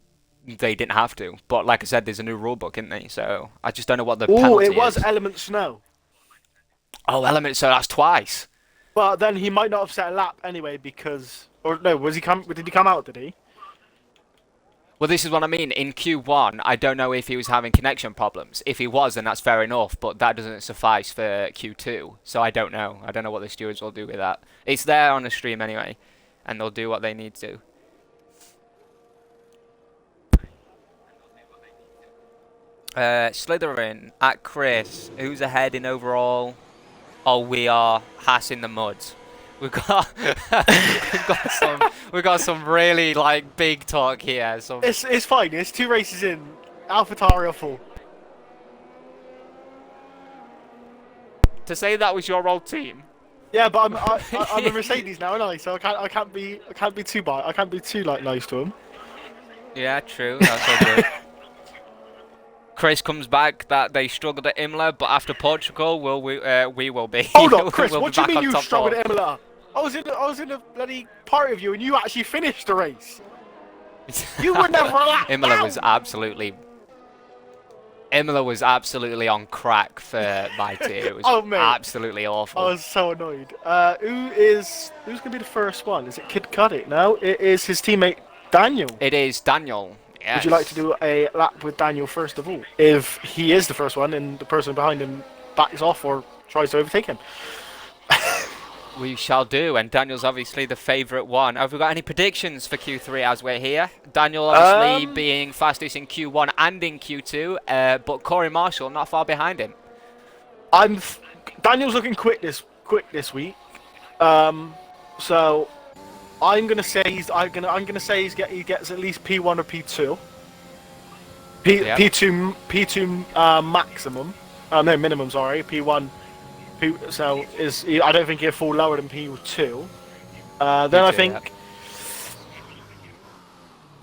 they didn't have to. But like I said, there's a new rulebook, isn't there? So I just don't know what the Oh, penalty it was is. Element Snow. Oh, Element, so that's twice. But then he might not have set a lap anyway because, or no, was he come? Did he come out? Did he? Well, this is what I mean. In Q1, I don't know if he was having connection problems. If he was, then that's fair enough, but that doesn't suffice for Q2. So I don't know. I don't know what the stewards will do with that. It's there on the stream anyway, and they'll do what they need to. Slytherin at Chris. Who's ahead in overall? Oh, we are Haas in the mud. We've got we've got some really like big talk here. Some It's fine. It's 2 races in. AlphaTauri are full. to say that was your old team. Yeah, but I'm a Mercedes now, aren't I? So I can't be too like nice to him. Yeah, true. That's all good. Chris comes back that they struggled at Imola, but after Portugal, we will be. Hold on, Chris. We'll What be do you back mean on you top struggled four. at Imola? I was in a bloody party with you, and you actually finished the race. You were never allowed. Imola was absolutely on crack for my team. It was Oh, mate. absolutely awful. I was so annoyed. Who's gonna be the first one? Is it Kid Cuddy? No, it is his teammate Daniel. It is Daniel. Yes. Would you like to do a lap with Daniel first of all? If he is the first one and the person behind him backs off or tries to overtake him. We shall do, and Daniel's obviously the favourite one. Have we got any predictions for Q3 as we're here? Daniel obviously being fastest in Q1 and in Q2, but Corey Marshall not far behind him. Daniel's looking quick this week. So I'm gonna say he gets at least P1 or P2. Yep. P2 maximum. No, minimum. Sorry, P1. So I don't think he'll fall lower than P2. Then P2,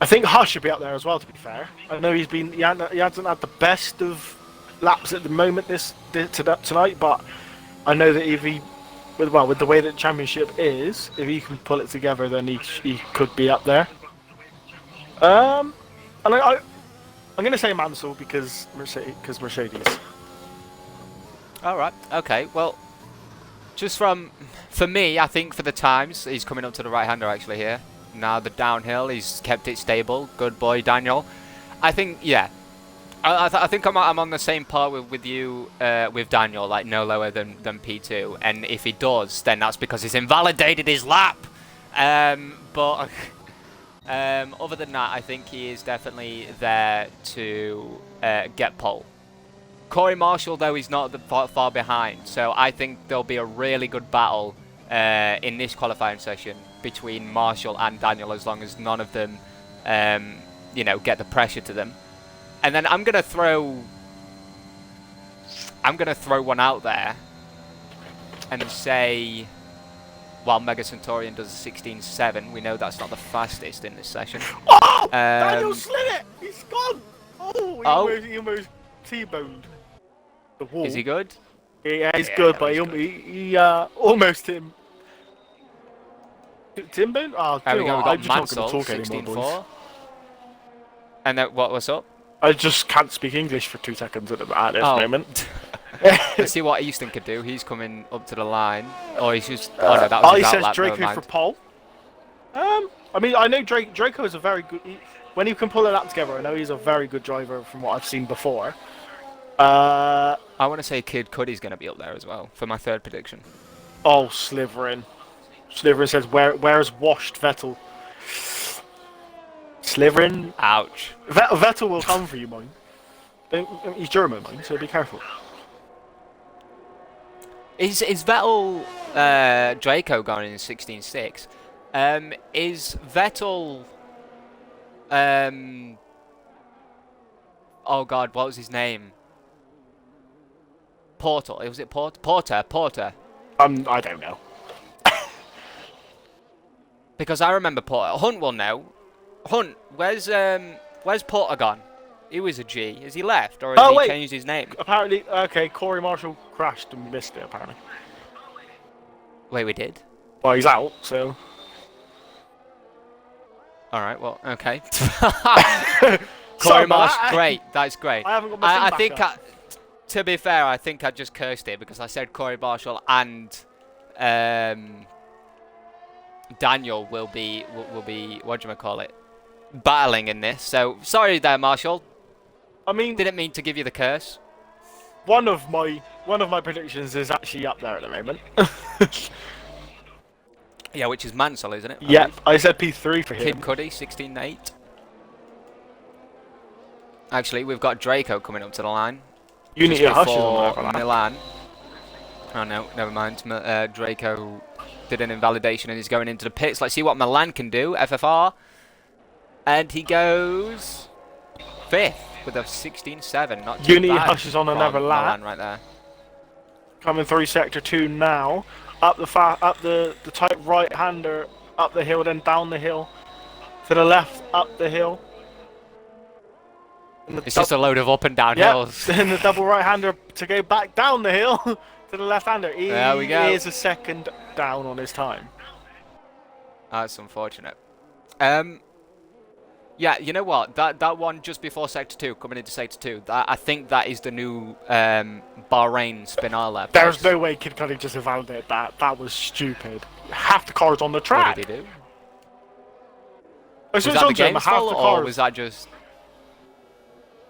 I think Hush should be up there as well. To be fair, I know he hasn't had the best of laps at the moment tonight, but I know that if he with the way that the championship is, if he can pull it together, then he could be up there. And I'm going to say Mansell because Mercedes. All right. Okay. Well, just for me, I think for the times, he's coming up to the right-hander actually here. Now the downhill, he's kept it stable. Good boy, Daniel. I think, yeah. I think I'm on the same part with you with Daniel, like no lower than P2. And if he does, then that's because he's invalidated his lap. But other than that, I think he is definitely there to get pole. Corey Marshall, though, is not far behind, so I think there'll be a really good battle in this qualifying session between Marshall and Daniel, as long as none of them, get the pressure to them. And then I'm gonna throw one out there and say, while Mega Centaurian does a 16.7, we know that's not the fastest in this session. Oh! Daniel slid it! He's gone! Oh, he almost T-boned the wall. Is he good? Yeah, he's Yeah, good, but he's he almost Tim-boned? Oh, There we go. We've got I'm just not going Mansell, to talk anymore, boys. 16-4. And then what's up? I just can't speak English for 2 seconds at this moment. Let's see what Easton could do. He's coming up to the line. Or he's just... Oh, no, that was he his says outlap. Never Draco mind. for pole. I mean, I know Draco is a very good... when he can pull a lap together, I know he's a very good driver from what I've seen before. I want to say Kid Cudi's going to be up there as well for my third prediction. Oh, Sliverin. Sliverin says, where's washed Vettel? Sliverin? Ouch. Vettel will come for you, mine. He's German, mine, so be careful. Is Vettel Draco going in 16.6? Is Vettel... oh god, what was his name? Portal. Was it Porter? I don't know. Because I remember Porter. Hunt will know. Hunt, where's Porter gone? He was a G. Has he left, or has he changed his name? Apparently, okay, Corey Marshall crashed and missed it, apparently. Wait, we did? Well, he's out, so... Alright, well, okay. Sorry Corey about Marsh, that. great. That's great. I haven't got my thing back up. To be fair, I think I just cursed it because I said Corey Marshall and Daniel will be whatchamacallit, battling in this. So sorry there, Marshall. I mean, Didn't mean to give you the curse. one of my predictions is actually up there at the moment. Yeah, which is Mansell, isn't it? Yeah, I said P3 for him. Kid Cudi, 16.8. Actually, we've got Draco coming up to the line. You need to hush for him. Milan. Oh no, never mind. Draco did an invalidation and is going into the pits. Let's see what Milan can do. FFR. And he goes 5th with a 16.7. Not too Uni bad hushes on from another lap. Milan right there. Coming through sector 2 now. Up the tight right-hander, up the hill, then down the hill. To the left, up the hill. It's just a load of up and down hills. Then the double right-hander to go back down the hill to the left-hander. There we go. He is a second down on his time. That's unfortunate. Yeah, you know what? That one just before sector 2, coming into sector 2, I think that is the new Bahrain Spinala. There's no way Kid Cudi just invalidated that. That was stupid. Half the cars on the track. What did he do? Was Was that the game's fault, or was that just...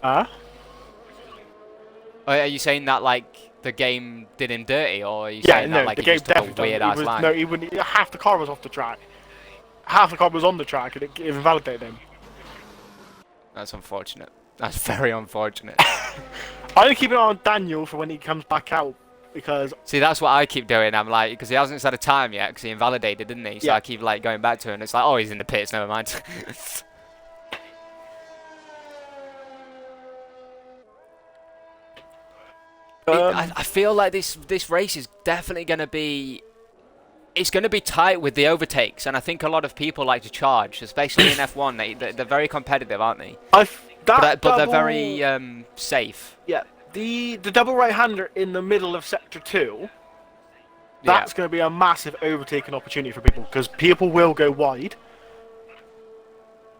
Huh? Are you saying that like the game did him dirty, or are you Yeah, saying no, that like the he game just took a definitely weird done. ass He was, line? no, he wouldn't. Half the car was off the track. Half the car was on the track, and it invalidated him. That's unfortunate. That's very unfortunate. I'm keeping an eye on Daniel for when he comes back out, because See, that's what I keep doing. I'm like, because he hasn't set a time yet, because he invalidated, didn't he? So Yeah. I keep like going back to him. And it's like, oh, he's in the pits. Never mind. I feel like this race is definitely going to be... It's going to be tight with the overtakes, and I think a lot of people like to charge, especially in F1. They're very competitive, aren't they? But they're very safe. Yeah, the double right-hander in the middle of sector 2. That's going to be a massive overtaking opportunity for people, because people will go wide,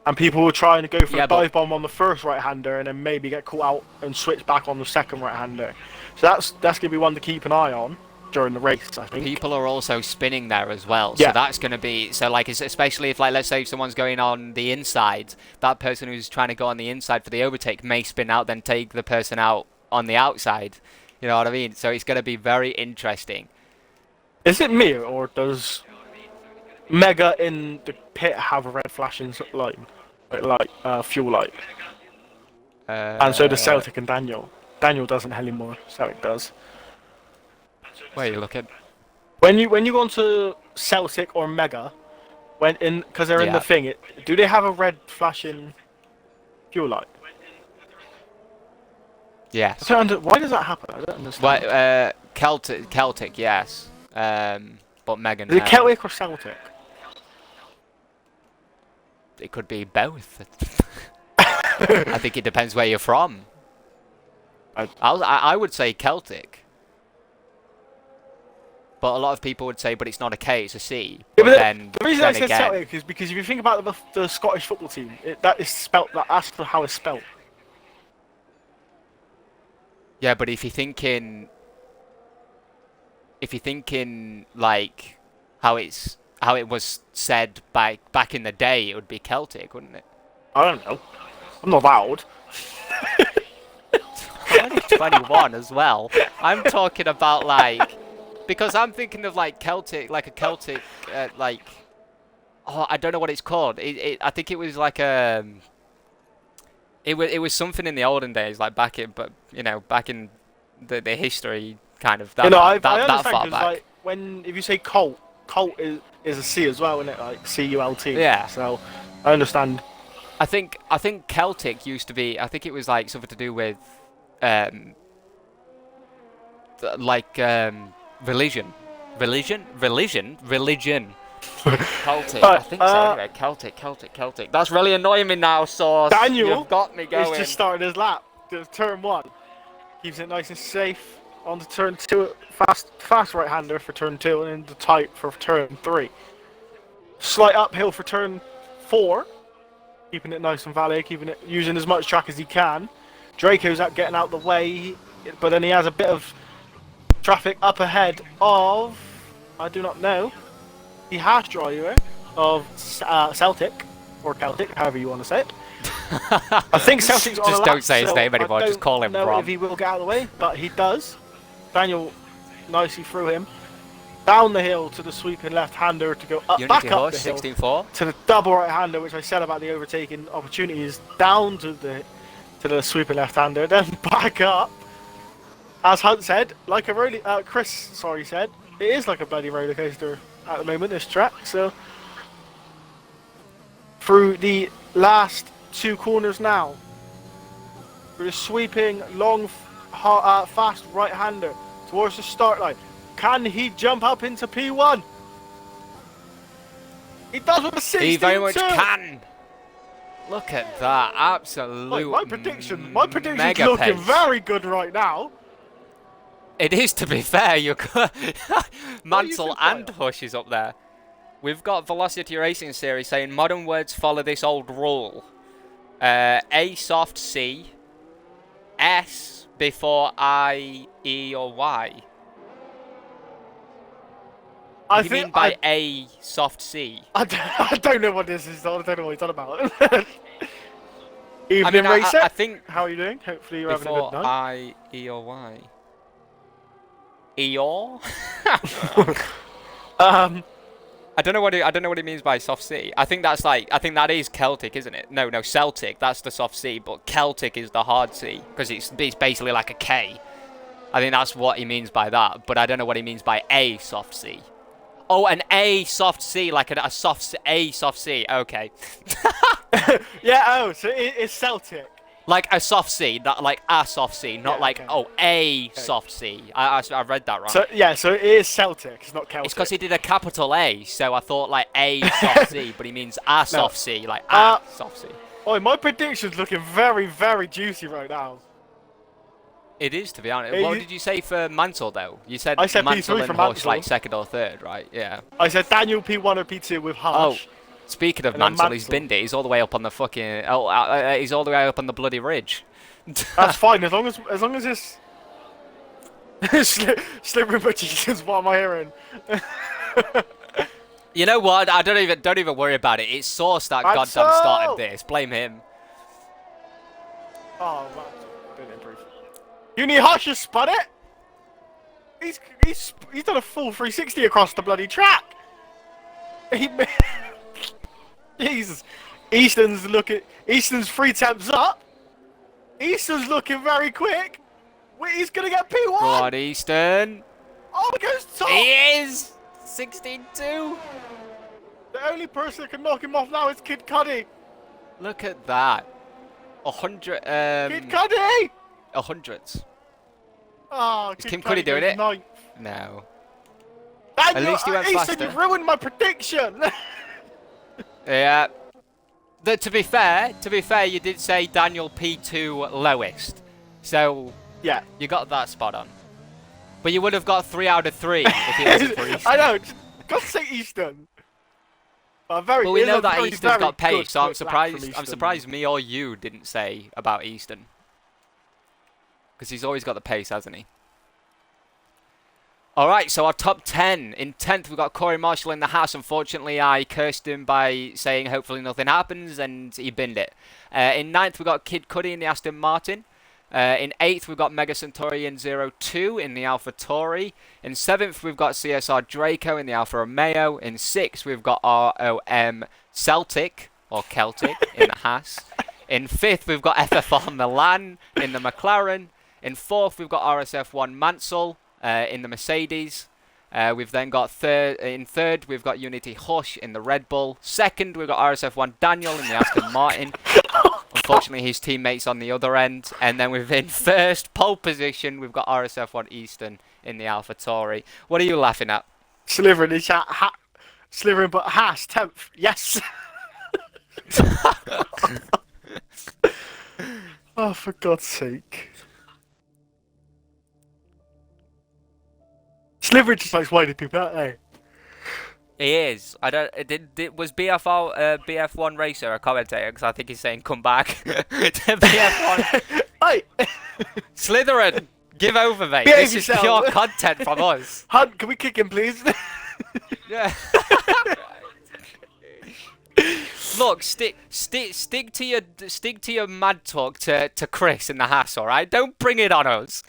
and people will try and go for a dive bomb on the first right-hander, and then maybe get caught out and switch back on the second right-hander. So that's going to be one to keep an eye on during the race, I think. People are also spinning there as well, Yeah. so that's going to be... So, like, especially if, like, let's say if someone's going on the inside, that person who's trying to go on the inside for the overtake may spin out, then take the person out on the outside. You know what I mean? So it's going to be very interesting. Is it me, or does Mega in the pit have a red flashing light, fuel light? And so does Celtic and Daniel. Daniel doesn't anymore. Celtic does. Where are you looking? When you go onto Celtic or Mega, because they're in the thing, do they have a red flashing fuel light? Yes. Why does that happen? I don't understand. Well, Celtic, yes. But Megan. Is it Celtic or Celtic? It could be both. I think it depends where you're from. I would say Celtic. But a lot of people would say, but it's not a K, it's a C. Yeah, But but then, the reason I then said again, Celtic is because if you think about the Scottish football team, that is spelt. That's how it's spelt. yeah, but if you're thinking like how it was said back in the day, it would be Celtic, wouldn't it? I don't know. I'm not that old. I'm only 21 as well. I'm talking about like, because I'm thinking of like Celtic, like a Celtic, like, oh, I don't know what it's called. I think it was like it was something in the olden days, like back in, but back in the history kind of that I that understand far 'cause, back. like if you say Colt is a C as well, isn't it? Like CULT. Yeah. So I understand. I think Celtic used to be. I think it was like something to do with, religion. Celtic. I think so. Anyway, Celtic. That's really annoying me now, Sauce. Daniel You've got me going. is just starting his lap. Turn 1. Keeps it nice and safe. On to turn 2. Fast right-hander for turn 2, and into tight for turn 3. Slight uphill for turn 4. Keeping it nice and valet, using as much track as he can. Draco's out getting out the way, but then he has a bit of traffic up ahead of, I do not know, the harsh driver of Celtic, or Celtic, however you want to say it. I think Celtic's on Just a lap, don't say his so name anymore, just call him I don't know Rob. if he will get out of the way, but he does. Daniel nicely through him. Down the hill to the sweeping left-hander to go up, back up the hill 16-4. to the double right-hander, which I said about the overtaking opportunities, down to the sweeping left-hander, then back up. As Hunt said, like a Chris said, it is like a bloody roller coaster at the moment, this track. So through the last 2 corners now, through the sweeping long, fast right-hander towards the start line. Can he jump up into P1? He does with a 16-2. He very much can. Look at that, absolute. My prediction's looking pace. very good right now. It is, to be fair. You got Mansell think, and Hush is up there. We've got Velocity Racing Series saying modern words follow this old rule. A soft C, S before I, E or Y. What do you mean by A soft C? I don't know what this is. I don't know what he's on about. Evening racer. I think. How are you doing? Hopefully you're having a good Before night. I, E or Y. Eeyore? I don't know what it means by soft C. I think that is Celtic, isn't it? No, Celtic. That's the soft C, but Celtic is the hard C because it's basically like a K. I think that's what he means by that, but I don't know what he means by a soft C. Oh, an A soft C, like a soft A soft C. Okay. Yeah. Oh, so it's Celtic. Like a soft C, not like a soft C, not like a soft C. I read that wrong. So yeah, so it is Celtic. It's not Celtic. It's because he did a capital A, so I thought like a soft C, but he means a soft C, like a soft C. Oh, my prediction's looking very, very juicy right now. It is, to be honest. What did you say for Mansell though? You said I said Mansell P3 and for Hush Mansell. like second or third, right? Yeah. I said Daniel P1 or P2 with Hush. Oh, speaking of And then Mansell, he's Mansell. binned it. He's all the way up on the fucking. He's all the way up on the bloody ridge. That's fine as long as it's slippery but Jesus. What am I hearing? You know what? I don't even worry about it. It's Source that goddamn started this. Blame him. Oh, man. Didn't improve. You need Hush to spud it. He's done a full 360 across the bloody track. Jesus. Easton's 3 temps up. Easton's looking very quick. He's gonna get P1. Go on, Easton. Oh, he goes top. He is 16-2. The only person that can knock him off now is Kid Cudi. Look at that. 100. Kid Cudi. 100s. Oh, Is Kim Cudi doing it? Ninth. No. Daniel, At least he went Easton, faster. you've ruined my prediction. Yeah. To be fair, you did say Daniel P2 lowest. So Yeah. You got that spot on. But you would have got 3 out of 3 if it wasn't for Easton. I know. God's sake, Easton. But we know that Easton's got pace, so I'm Easton. surprised me or you didn't say about Easton. Because he's always got the pace, hasn't he? Alright, so our top 10. In 10th, we've got Corey Marshall in the house. Unfortunately, I cursed him by saying hopefully nothing happens, and he binned it. In 9th, we've got Kid Cudi in the Aston Martin. In 8th, we've got Mega Centaurian 02 in the Alpha Tauri. In 7th, we've got CSR Draco in the Alfa Romeo. In 6th, we've got ROM Celtic, or Celtic, in the Haas. In 5th, we've got FFR Milan in the McLaren. In 4th, we've got RSF1 Mansell in the Mercedes. We've then got in 3rd, we've got Unity Hush in the Red Bull. 2nd, we've got RSF1 Daniel in the Aston Martin. Unfortunately, his teammates on the other end. And then within 1st pole position, we've got RSF1 Easton in the Alpha Tauri. What are you laughing at? Slivering in chat. Slivering, but Haas 10th. Yes. Oh, for God's sake. Slivering just likes winding people out, eh? He is. I don't. Was BF1 racer a commentator? Because I think he's saying come back to BF1. Hey. Slytherin, give over, mate. Behave This yourself. is pure content from us. Hunt, can we kick him, please? Yeah. Look, stick to your mad talk to Chris in the Haas, all right? Don't bring it on us.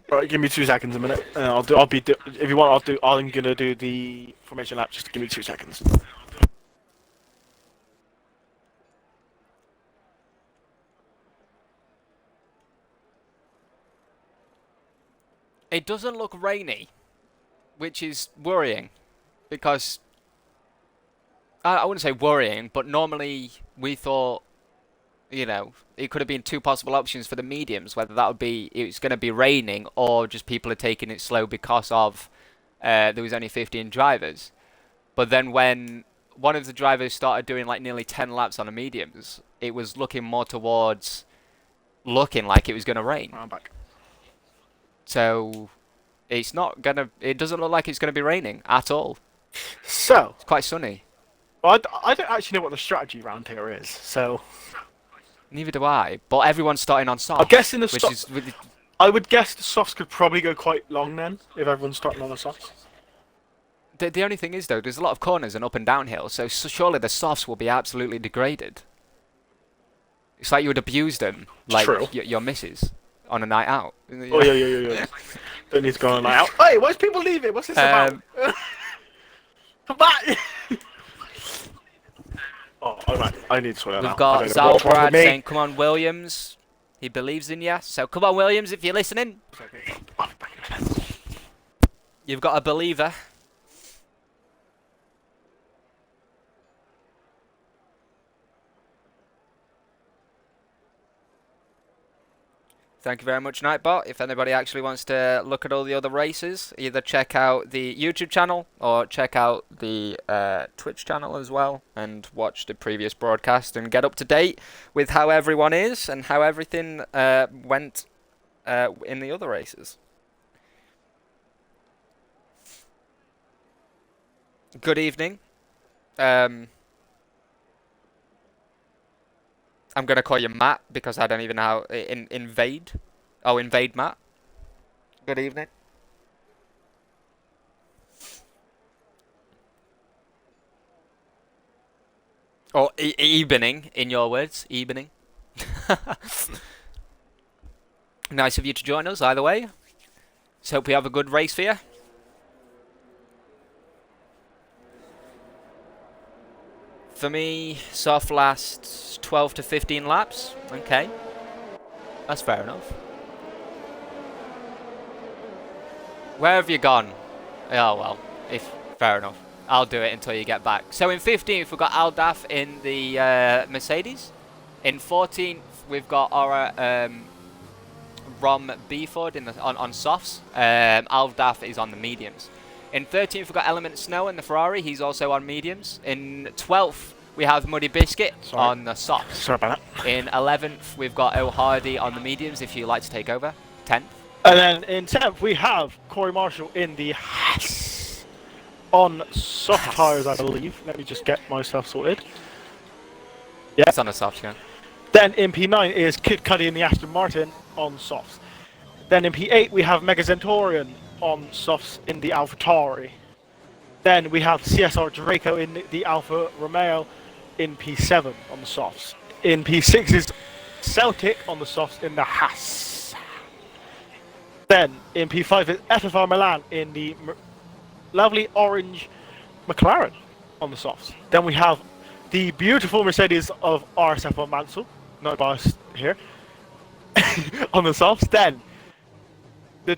Right, give me 2 seconds a minute. If you want, I'm gonna do the formation lap. Just give me 2 seconds. It doesn't look rainy, which is worrying, because I wouldn't say worrying, but normally we thought, you know, it could have been 2 possible options for the mediums, whether that would be it's going to be raining or just people are taking it slow because of there was only 15 drivers. But then when one of the drivers started doing like nearly 10 laps on the mediums, it was looking more towards looking like it was going to rain. I'm back. So it's not going to, it doesn't look like it's going to be raining at all. So, It's quite sunny. I don't actually know what the strategy around here is, so... Neither do I, but everyone's starting on soft. I'm guessing the which soft... is I would guess the softs could probably go quite long then, if everyone's starting on the softs. the only thing is though, there's a lot of corners and up and downhill, so surely the softs will be absolutely degraded. It's like you would abuse them, like True. Your missus on a night out. Oh yeah. Don't need to go on a night out. Hey, why's people leaving? What's this about? Come back! Oh, alright. I need to sort that We've out. got I don't know what's wrong Zalbrad with me. saying, "Come on, Williams." He believes in you, so come on, Williams, if you're listening. You've got a believer. Thank you very much, Nightbot. If anybody actually wants to look at all the other races, either check out the YouTube channel or check out the Twitch channel as well and watch the previous broadcast and get up to date with how everyone is and how everything went in the other races. Good evening. I'm going to call you Matt because I don't even know how... Invade? Oh, Invade Matt. Good evening. Or evening, in your words. Evening. Nice of you to join us, either way. So hope we have a good race for you. For me, soft lasts 12 to 15 laps. Okay. That's fair enough. Where have you gone? Oh, well. Fair enough. I'll do it until you get back. So in 15th, we've got Aldaf in the Mercedes. In 14th, we've got our Rom Beeford on softs. Aldaf is on the mediums. In 13th, we've got Element Snow in the Ferrari. He's also on mediums. In 12th, we have Muddy Biscuit on the softs. Sorry about that. In 11th, we've got O'Hardy on the mediums, if you like to take over. 10th. And then in 10th, we have Corey Marshall in the Haas on soft tyres, I believe. Let me just get myself sorted. Yeah. It's on a soft, yeah. Then in P9 is Kid Cudi in the Aston Martin on softs. Then in P8, we have Mega Zentorian on softs in the AlphaTauri. Then we have CSR Draco in the Alfa Romeo in P7 on the softs. In P6 is Celtic on the softs in the Haas. Then in P5 is FFR Milan in the lovely orange McLaren on the softs. Then we have the beautiful Mercedes of RSF1 Mansell, no bias here, on the softs. Then the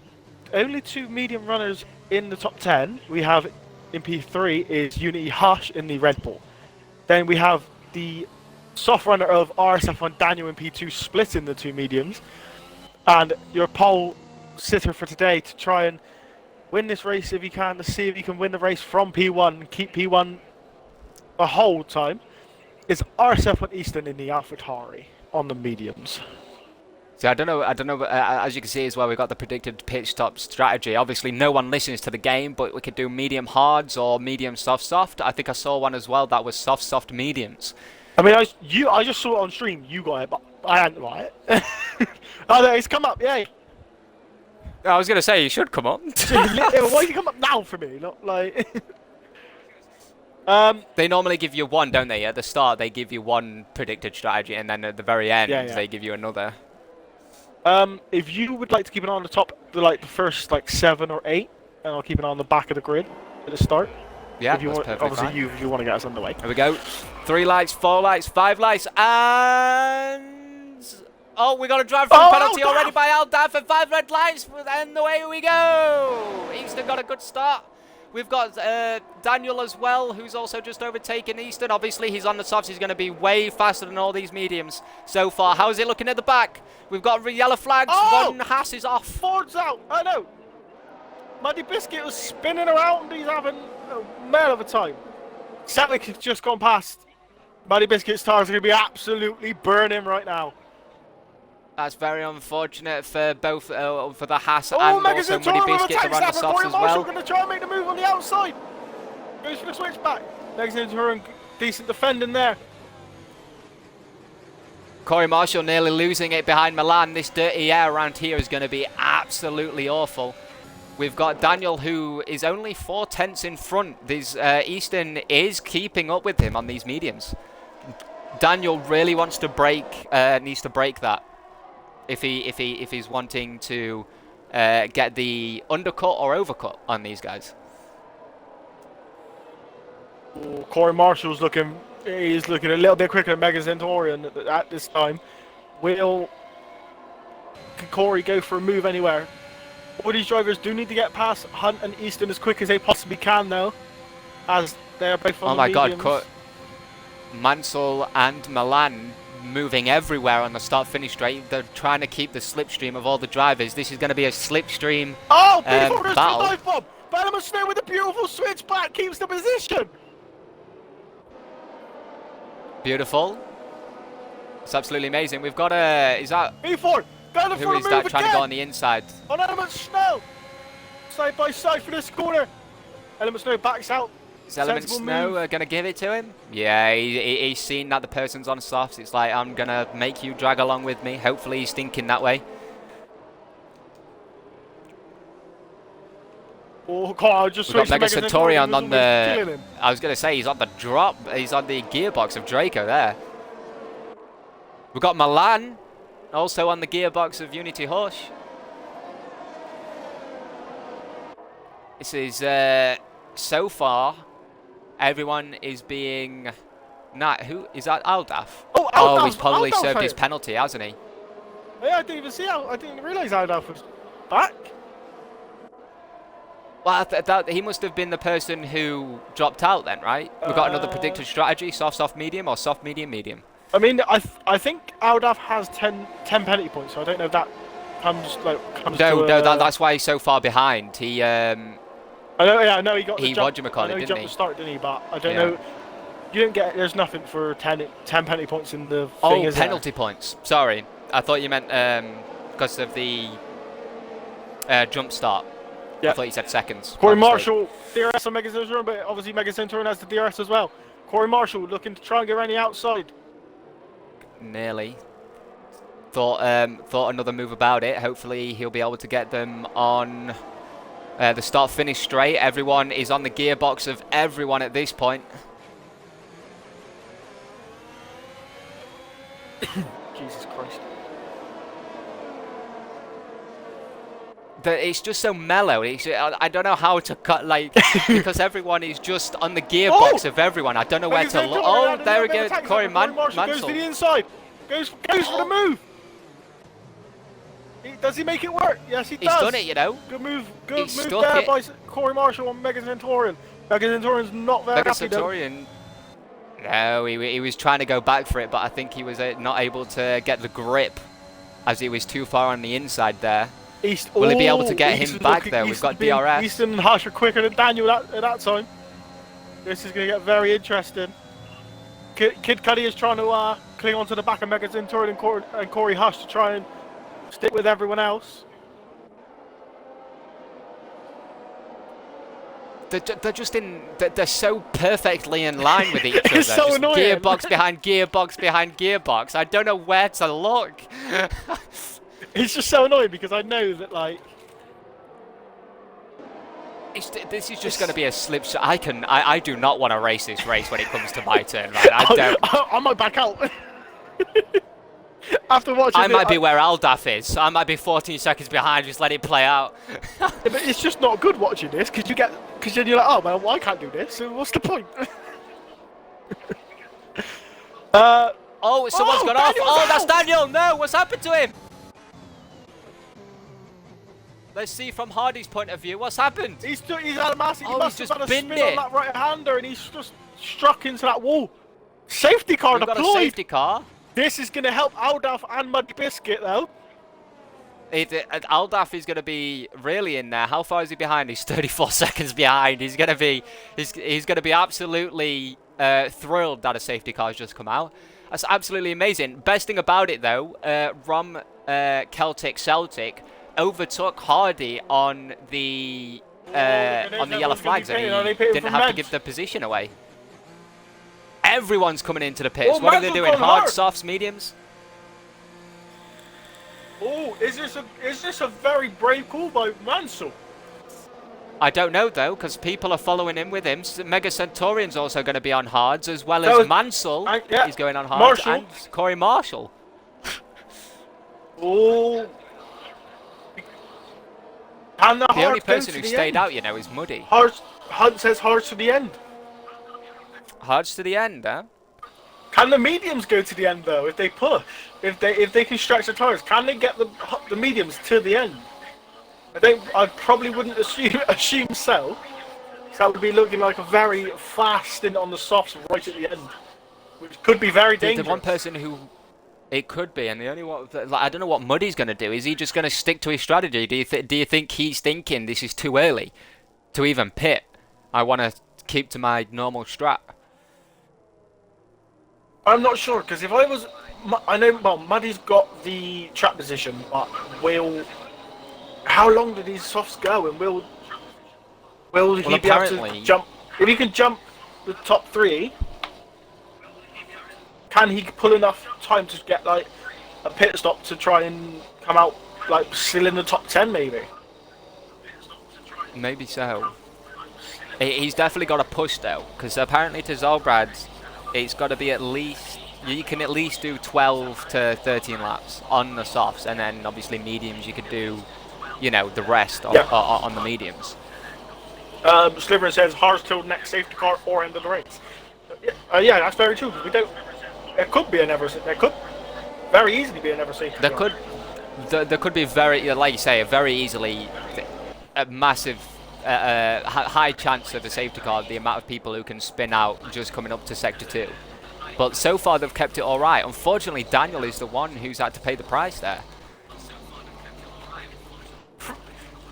only 2 medium runners in the top 10 we have in P3 is Unity Hush in the Red Bull. Then we have the soft runner of RSF1 Daniel in P2 splitting the 2 mediums. And your pole sitter for today to try and win this race if you can, to see if you can win the race from P1 and keep P1 the whole time, is RSF1 Eastern in the AlphaTauri on the mediums. So I don't know, as you can see as well, we've got the predicted pitch stop strategy. Obviously, no one listens to the game, but we could do medium hards or medium soft. I think I saw one as well that was soft mediums. I mean, I just saw it on stream, you got it, but I hadn't got it. Oh, no, it's come up, yay. I was going to say, you should come up. Why you come up now for me? Not like... They normally give you one, don't they? At the start, they give you one predicted strategy, and then at the very end, they give you another. If you would like to keep an eye on the top, the first 7 or 8, and I'll keep an eye on the back of the grid at the start. Yeah, if you that's want, perfectly obviously fine. if you want to get us underway. There we go. 3 lights, 4 lights, 5 lights, and oh, we got a drive through penalty already by Aldaf, and 5 red lights, and away we go. Easton got a good start. We've got Daniel as well, who's also just overtaken Easton. Obviously, he's on the softs. He's going to be way faster than all these mediums so far. How is it looking at the back? We've got yellow flags. One Haas is off. Ford's out. I know. Muddy Biscuit was spinning around. He's having a mare of a time. Celtic has just gone past. Muddy Biscuit's tires are going to be absolutely burning right now. That's very unfortunate for both for the Haas and also Muddy Biscuit to run the softs as well. Going to try and make the move on the outside. Goes for the switchback. Next into her, decent defending there. Corey Marshall nearly losing it behind Milan. This dirty air around here is going to be absolutely awful. We've got Daniel, who is only 4 tenths in front. This Easton is keeping up with him on these mediums. Daniel really wants to needs to break that. If he's wanting to get the undercut or overcut on these guys. Ooh, Corey Marshall's he's looking a little bit quicker than Mega Zentorian at this time. Can Corey go for a move anywhere? All these drivers do need to get past Hunt and Easton as quick as they possibly can though, as they're both on the mediums. God, Mansell and Milan moving everywhere on the start-finish straight. They're trying to keep the slipstream of all the drivers. This is going to be a slipstream beautiful battle. Dive bomb. Bannerman Snow with a beautiful switchback keeps the position. Beautiful. It's absolutely amazing. We've got a... Is that... B4. Who is that trying to go on the inside? On Element Snow. Side by side for this corner. Element Snow backs out. Is Element Snow going to give it to him? Yeah, he's seen that the person's on softs. It's like, I'm going to make you drag along with me. Hopefully he's thinking that way. Oh, God, just We've got Mega Centurion on the... I was going to say, he's on the drop. He's on the gearbox of Draco there. We've got Milan, also on the gearbox of Unity Hush. This is, so far, everyone is being... who is that? Aldaf? Oh, he's probably served his penalty, hasn't he? Yeah, I didn't even see I didn't realise Aldaf was back. Well, he must have been the person who dropped out then, right? We've got another predicted strategy, soft, medium, or soft, medium. I mean, I think Aldaf has 10 penalty points, so I don't know if that comes No, that's why he's so far behind. He I know he got the jump. He jumped the start, didn't he? But I don't know. You don't get. There's nothing for 10 penalty points in the thing. Oh, penalty points. Sorry, I thought you meant because of the Jump start. Yeah. I thought you said seconds. Corey My mistake. Marshall, DRS on Mega Centurion, but obviously Mega Centurion has the DRS as well. Corey Marshall looking to try and get around the outside. Nearly. Thought another move about it. Hopefully he'll be able to get them on the start-finish straight. Everyone is on the gearbox of everyone at this point. Jesus Christ. It's just so mellow. I don't know how to cut, like, because everyone is just on the gearbox of everyone. I don't know where to look. Oh, there we go. Corey Mansell goes to the inside. Goes for the move. Does he make it work? Yes, he does. He's done it, you know. Good move. Good move there by Corey Marshall on Mega Centurion. Mega Centurion's not very happy. Mega Centurion. No, he was trying to go back for it, but I think he was not able to get the grip as he was too far on the inside there. Will he be able to get him back though? We've got DRS. Easton and Hush are quicker than Daniel at that time. This is going to get very interesting. Kid Cudi is trying to cling onto the back of Mega Centurion and Corey Hush to try and stick with everyone else. They're just in. They're so perfectly in line with each other. It's so annoying. Gearbox behind gearbox behind gearbox. I don't know where to look. It's just so annoying because I know that, like, this is just going to be a slip shot. I do not want to race this race when it comes to my turn. Right? I don't. I might back out. After watching I might be where Aldaf is. I might be 14 seconds behind. Just let it play out. Yeah, but it's just not good watching this because then you're like, oh man, well, I can't do this. So what's the point? Oh, someone's gone off. Oh, that's Daniel. No, what's happened to him? Let's see from Hardy's point of view. What's happened? He's had a massive. Oh, he must he's have just had a spin binned on it. that right-hander, and he's just struck into that wall. Safety car We've deployed. got a safety car. This is going to help Aldaf and Muddy Biscuit, though. Aldaf is going to be really in there. How far is he behind? He's 34 seconds behind. He's going to be absolutely thrilled that a safety car has just come out. That's absolutely amazing. Best thing about it though, Rom Celtic overtook Hardy on the yellow flags, and he didn't have to give the position away. Everyone's coming into the pits. What are they doing? Hard, softs, mediums? Oh, is this a very brave call by Mansell? I don't know though, because people are following him with him. Mega Centurion's also going to be on hards, as well as Mansell is going on hards, and Corey Marshall. Oh. And the only person who stayed out, you know, is Muddy. Hunt says hards to the end. Hards to the end, huh? Can the mediums go to the end though? If they push, if they can stretch the tires, can they get the mediums to the end? I probably wouldn't assume so. That would be looking like a very fast stint on the softs right at the end, which could be very dangerous. The one person who it could be, and the only one, like, I don't know what Muddy's going to do. Is he just going to stick to his strategy? Do you think he's thinking this is too early to even pit? I want to keep to my normal strat. I'm not sure, because if I was, I know, well, Muddy's got the track position, but how long do these softs go, and will he be able to jump? If he can jump the top 3, can he pull enough time to get like a pit stop to try and come out like still in the top 10 maybe? Maybe so. He's definitely got a push though, because apparently to Zolbrad, it's got to be at least, you can at least do 12 to 13 laps on the softs, and then obviously mediums you could do, you know, the rest on the mediums. Sliver says hard till next safety car or end of the race. Yeah, that's very true. There could be a never. There could very easily be a never safety car. There could be very, like you say, very easily a massive, high chance of a safety car. The amount of people who can spin out just coming up to sector 2. But so far they've kept it all right. Unfortunately, Daniel is the one who's had to pay the price there.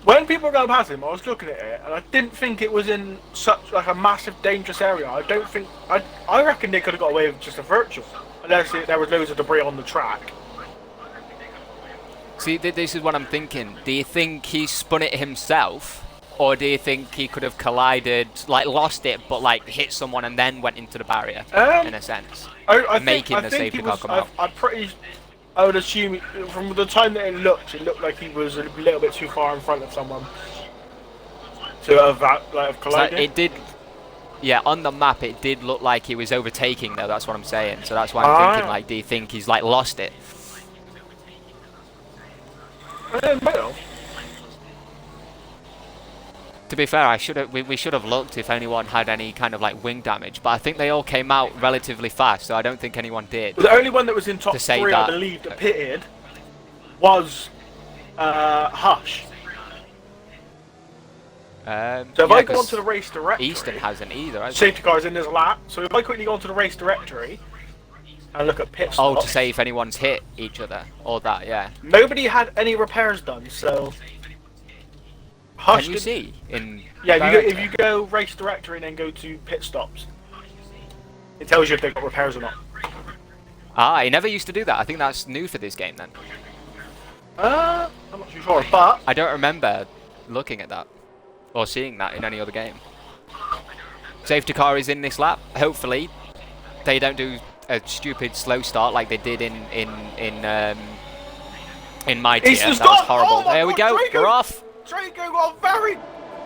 When people were going past him, I was looking at it, and I didn't think it was in such like a massive, dangerous area. I reckon they could have got away with just a virtual, unless there was loads of debris on the track. See, this is what I'm thinking. Do you think he spun it himself, or do you think he could have collided, like lost it, but like hit someone and then went into the barrier, in a sense, making the safety car come out? I would assume from the time that it looked like he was a little bit too far in front of someone to have collided. It did. Yeah, on the map it did look like he was overtaking though. That's what I'm saying. So that's why I'm thinking, like, do you think he's like lost it? Well. To be fair, we should have looked if anyone had any kind of like wing damage, but I think they all came out relatively fast, so I don't think anyone did. The only one that was in top 3, I believe, that pitted was Hush. So if I go onto the race directory, Easton hasn't either. Safety car's in his lap. So if I quickly go onto the race directory and look at pit stops, to say if anyone's hit each other or that, yeah. Nobody had any repairs done, so. Hush. Can you see in? Yeah, if you go race directory and then go to pit stops, it tells you if they've got repairs or not. Ah, he never used to do that. I think that's new for this game then. I'm not too sure, but I don't remember looking at that or seeing that in any other game. Safety car is in this lap. Hopefully, they don't do a stupid slow start like they did in my tier. That was horrible. Oh there we go. Draco, we're off. Draco got very.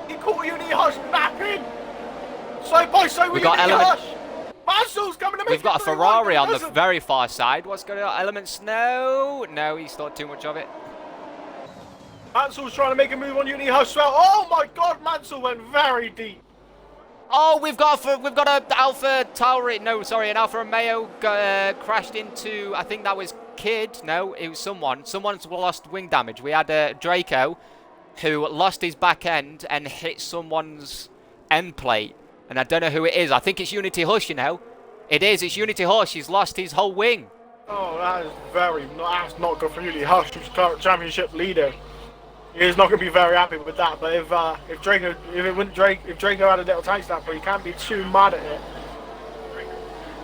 He caught Uni Hush napping. Side by side with Uni Hush. Mansel's coming to make. We've got a Ferrari on the very far side. What's going on? Element Snow? No, he's thought too much of it. Mansel's trying to make a move on Uni Hush. Oh my God, Mansell went very deep. Oh, we've got an Alpha Tauri. No, sorry, an Alfa Romeo crashed into. I think that was Kid. No, it was someone. Someone's lost wing damage. We had Draco, who lost his back end and hit someone's end plate. And I don't know who it is. I think it's Unity Hush, you know. It is. It's Unity Hush. He's lost his whole wing. Oh, that's not good for Unity Hush, who's current championship leader. He's not going to be very happy with that. But if Draco had a little tank snapper, he can't be too mad at it.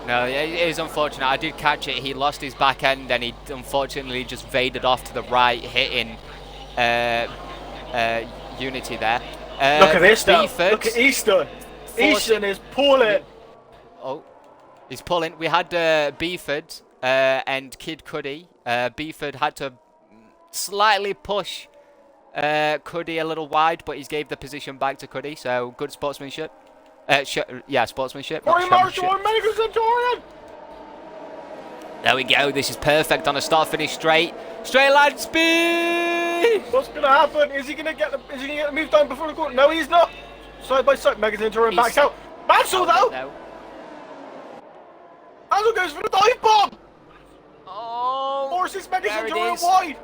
No, it is unfortunate. I did catch it. He lost his back end and he unfortunately just vaded off to the right, hitting Unity there. Look at this though. Look at Easton. Easton is pulling. Oh, he's pulling. We had Beeford and Kid Cuddy. Beeford had to slightly push Cuddy a little wide, but he's gave the position back to Cuddy. So good sportsmanship. Yeah, sportsmanship. Corey Marshall and Mega Centurion. There we go. This is perfect on a start-finish straight. Straight line speed. What's gonna happen? Is he gonna get the move down before the corner? No, he's not. Side by side, Mega Centurion backs out. Mansell though. No. Mansell goes for the dive bomb. Oh. Forces Mega Centurion wide.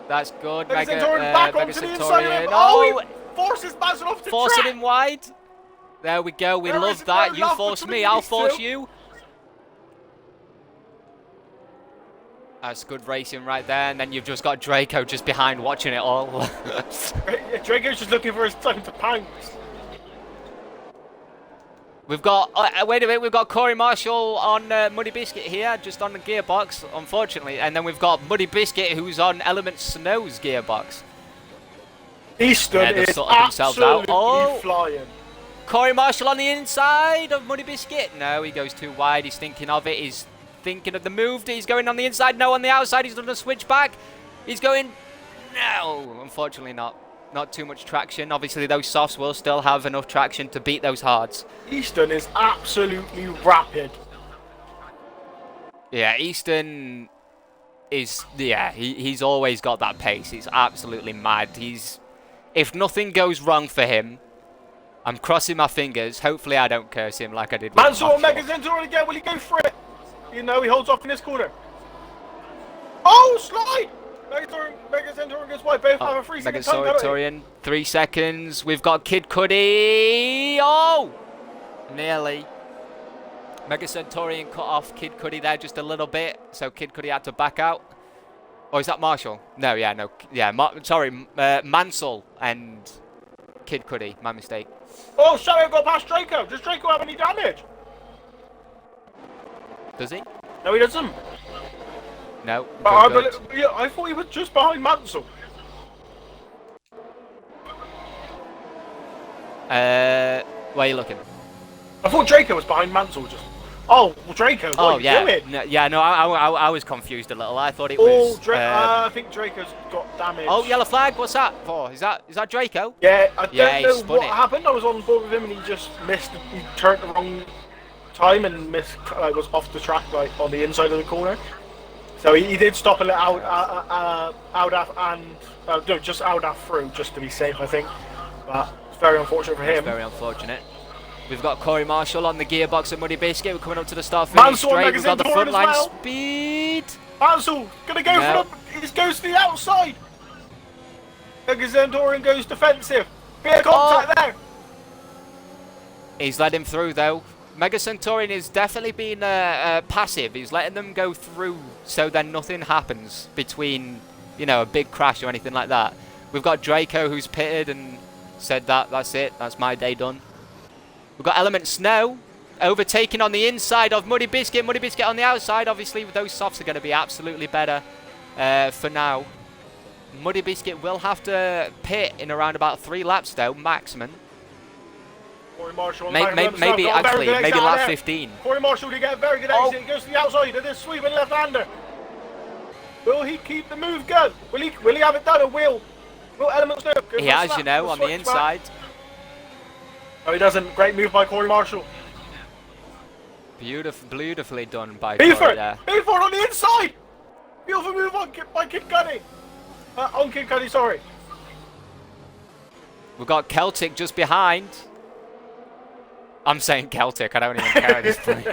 That's good. Mega Centurion back onto the inside of him. Oh, he forces Mansell off the forcing track. him wide. There we go. We love that. You force me, I'll force you. That's good racing right there, and then you've just got Draco just behind watching it all. Draco's just looking for his time to pounce. We've got, wait a minute, we've got Corey Marshall on Muddy Biscuit here, just on the gearbox, unfortunately. And then we've got Muddy Biscuit, who's on Element Snow's gearbox. Easton is absolutely flying. Corey Marshall on the inside of Muddy Biscuit. No, he goes too wide. He's thinking of it. He's thinking of the move. He's going on the inside. No, on the outside. He's done a switch back. He's going. No, unfortunately not. Not too much traction. Obviously, those softs will still have enough traction to beat those hards. Easton is absolutely rapid. Yeah, Easton is. Yeah, he's always got that pace. He's absolutely mad. If nothing goes wrong for him, I'm crossing my fingers. Hopefully I don't curse him like I did with Mansell and Mega Centurion again. Will he go for it? You know, he holds off in this corner. Oh, slide! Mega Centurion gets wide. Both have a 3 second time penalty. Centurion, 3 seconds. We've got Kid Cuddy. Oh! Nearly. Mega Centurion cut off Kid Cuddy there just a little bit. So Kid Cuddy had to back out. Or is that Marshall? No, yeah, no. Yeah, Mansell and Kid Cuddy. My mistake. Oh, Shadow got past Draco. Does Draco have any damage? Does he? No, he doesn't. No. But Good. yeah, I thought he was just behind Mansell. Where are you looking? I thought Draco was behind Mansell just. Oh, well, Draco, what are you doing? No, I was confused a little. I thought it was. I think Draco's got damage. Oh, yellow flag. What's that for? Is that Draco? Yeah, I don't know what it. happened. I was on board with him and he just missed. He turned the wrong time and missed. Was off the track, like on the inside of the corner. So he did stop and let Aldaf and no, just Aldaf through just to be safe, I think. But it's very unfortunate for him. Very unfortunate. We've got Corey Marshall on the gearbox at Muddy Biscuit. We're coming up to the start finish straight. We've got the front line speed. Mansell gonna go for the. He goes to the outside. Megazendorian goes defensive. Bit of contact there. He's let him through though. Mega Centaurian is definitely being passive. He's letting them go through so then nothing happens between, you know, a big crash or anything like that. We've got Draco who's pitted and said that's it. That's my day done. We've got Element Snow overtaking on the inside of Muddy Biscuit. Muddy Biscuit on the outside. Obviously, those softs are going to be absolutely better for now. Muddy Biscuit will have to pit in around about 3 laps, though, maximum. Corey Marshall maybe lap 15. Corey Marshall to get a very good exit. He goes to the outside of this sweeping left-hander. Will he keep the move going? Will he have it done? Or will Element Snow? He has, you know, on the inside. No, he doesn't. Great move by Corey Marshall. Beautifully done by Beeford! Corey there. Beeford on the inside! Beautiful move by Kid Cudi. On Kid Cudi, sorry. We've got Celtic just behind. I'm saying Celtic, I don't even care at this point.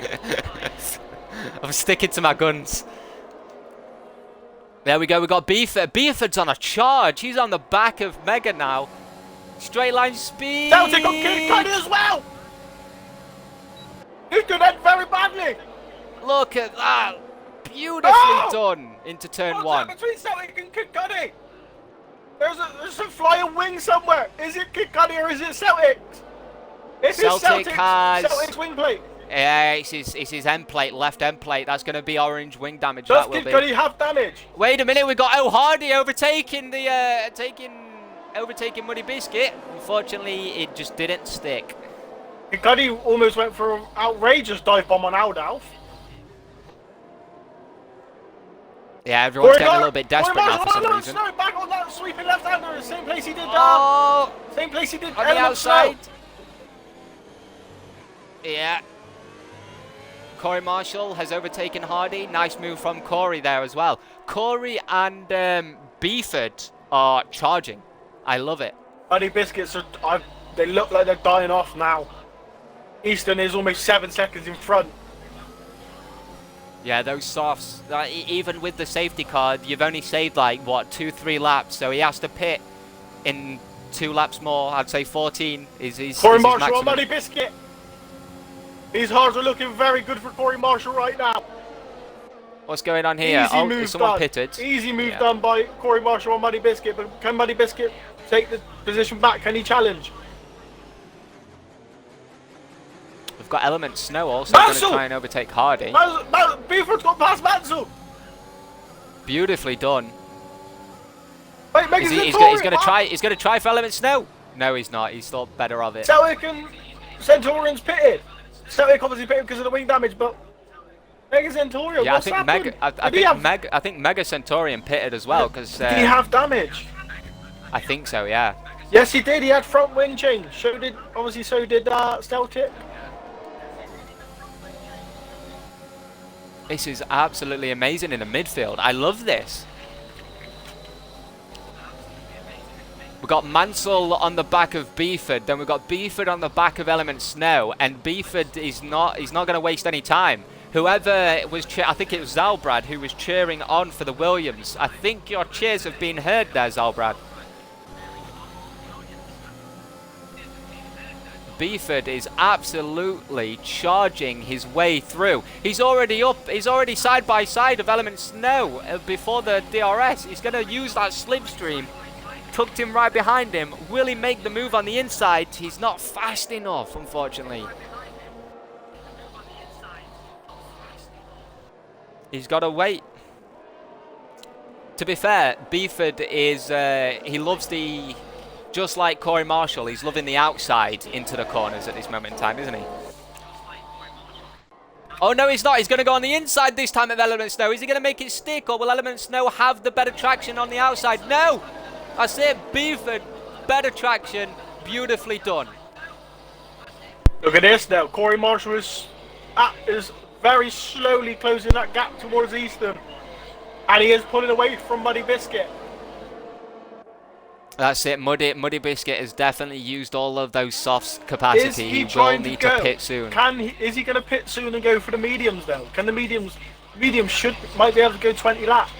I'm sticking to my guns. There we go, we've got Beeford. Beeford's on a charge. He's on the back of Mega now. Straight line speed. Celtic on Kid Cudi as well. He could end very badly. Look at that. Beautifully done into turn 1. Between Celtic and Kid Cudi. There's a flying wing somewhere. Is it Kid Cudi or is it Celtic? It's Celtic's wing plate. Yeah, it's his end plate, left end plate. That's going to be orange wing damage. Does Kid Cudi have damage? Wait a minute, we've got O'Hardy overtaking the overtaking Muddy Biscuit. Unfortunately, it just didn't stick. Kid Cudi almost went for an outrageous dive bomb on Aldalf. Yeah, everyone's getting a little bit desperate now for some reason. No, back on that sweeping left-hander, the same place he did. Same place he did on the outside. Yeah. Corey Marshall has overtaken Hardy. Nice move from Corey there as well. Corey and Beeford are charging. I love it. Muddy Biscuits they look like they're dying off now. Easton is almost 7 seconds in front. Yeah, those softs, even with the safety card, you've only saved like, what, 2-3 laps, so he has to pit in 2 laps more. I'd say 14 is his Corey is Marshall his on Muddy Biscuit. These hards are looking very good for Corey Marshall right now. What's going on here? Is someone pitted? Easy move done by Corey Marshall on Muddy Biscuit, but can Muddy Biscuit take the position back? Can he challenge? We've got Element Snow also going to try and overtake Hardy. Beeford's got past Mansell. Beautifully done. Wait, he's going to try for Element Snow. No, he's not. He's thought better of it. Celtic and Centaurian's pitted. Celtic obviously pitted because of the wing damage, but Mega Centaurian. Yeah, I think Mega Centaurian pitted as well because. Did he have damage? I think so. Yeah. Yes, he did. He had front wing change. So did Celtic. This is absolutely amazing in the midfield. I love this. We've got Mansell on the back of Beeford, then we've got Beeford on the back of Element Snow, and Beeford he's not going to waste any time. Whoever was, I think it was Zalbrad who was cheering on for the Williams. I think your cheers have been heard there, Zalbrad. Beeford is absolutely charging his way through. He's already side by side of Element Snow before the DRS. He's going to use that slipstream. Tucked him right behind him. Will he make the move on the inside? He's not fast enough, unfortunately. He's got to wait. To be fair, Beeford is he loves the, just like Corey Marshall, he's loving the outside into the corners at this moment in time, isn't he? Oh no, he's not. He's going to go on the inside this time of Element Snow. Is he going to make it stick, or will Element Snow have the better traction on the outside? No! That's it. Beeford, better traction. Beautifully done. Look at this now. Corey Marshall is very slowly closing that gap towards Easton. And he is pulling away from Muddy Biscuit. That's it. Muddy Biscuit has definitely used all of those softs capacity. He will need to pit soon. Is he going to pit soon and go for the mediums though? Can the mediums might be able to go 20 laps?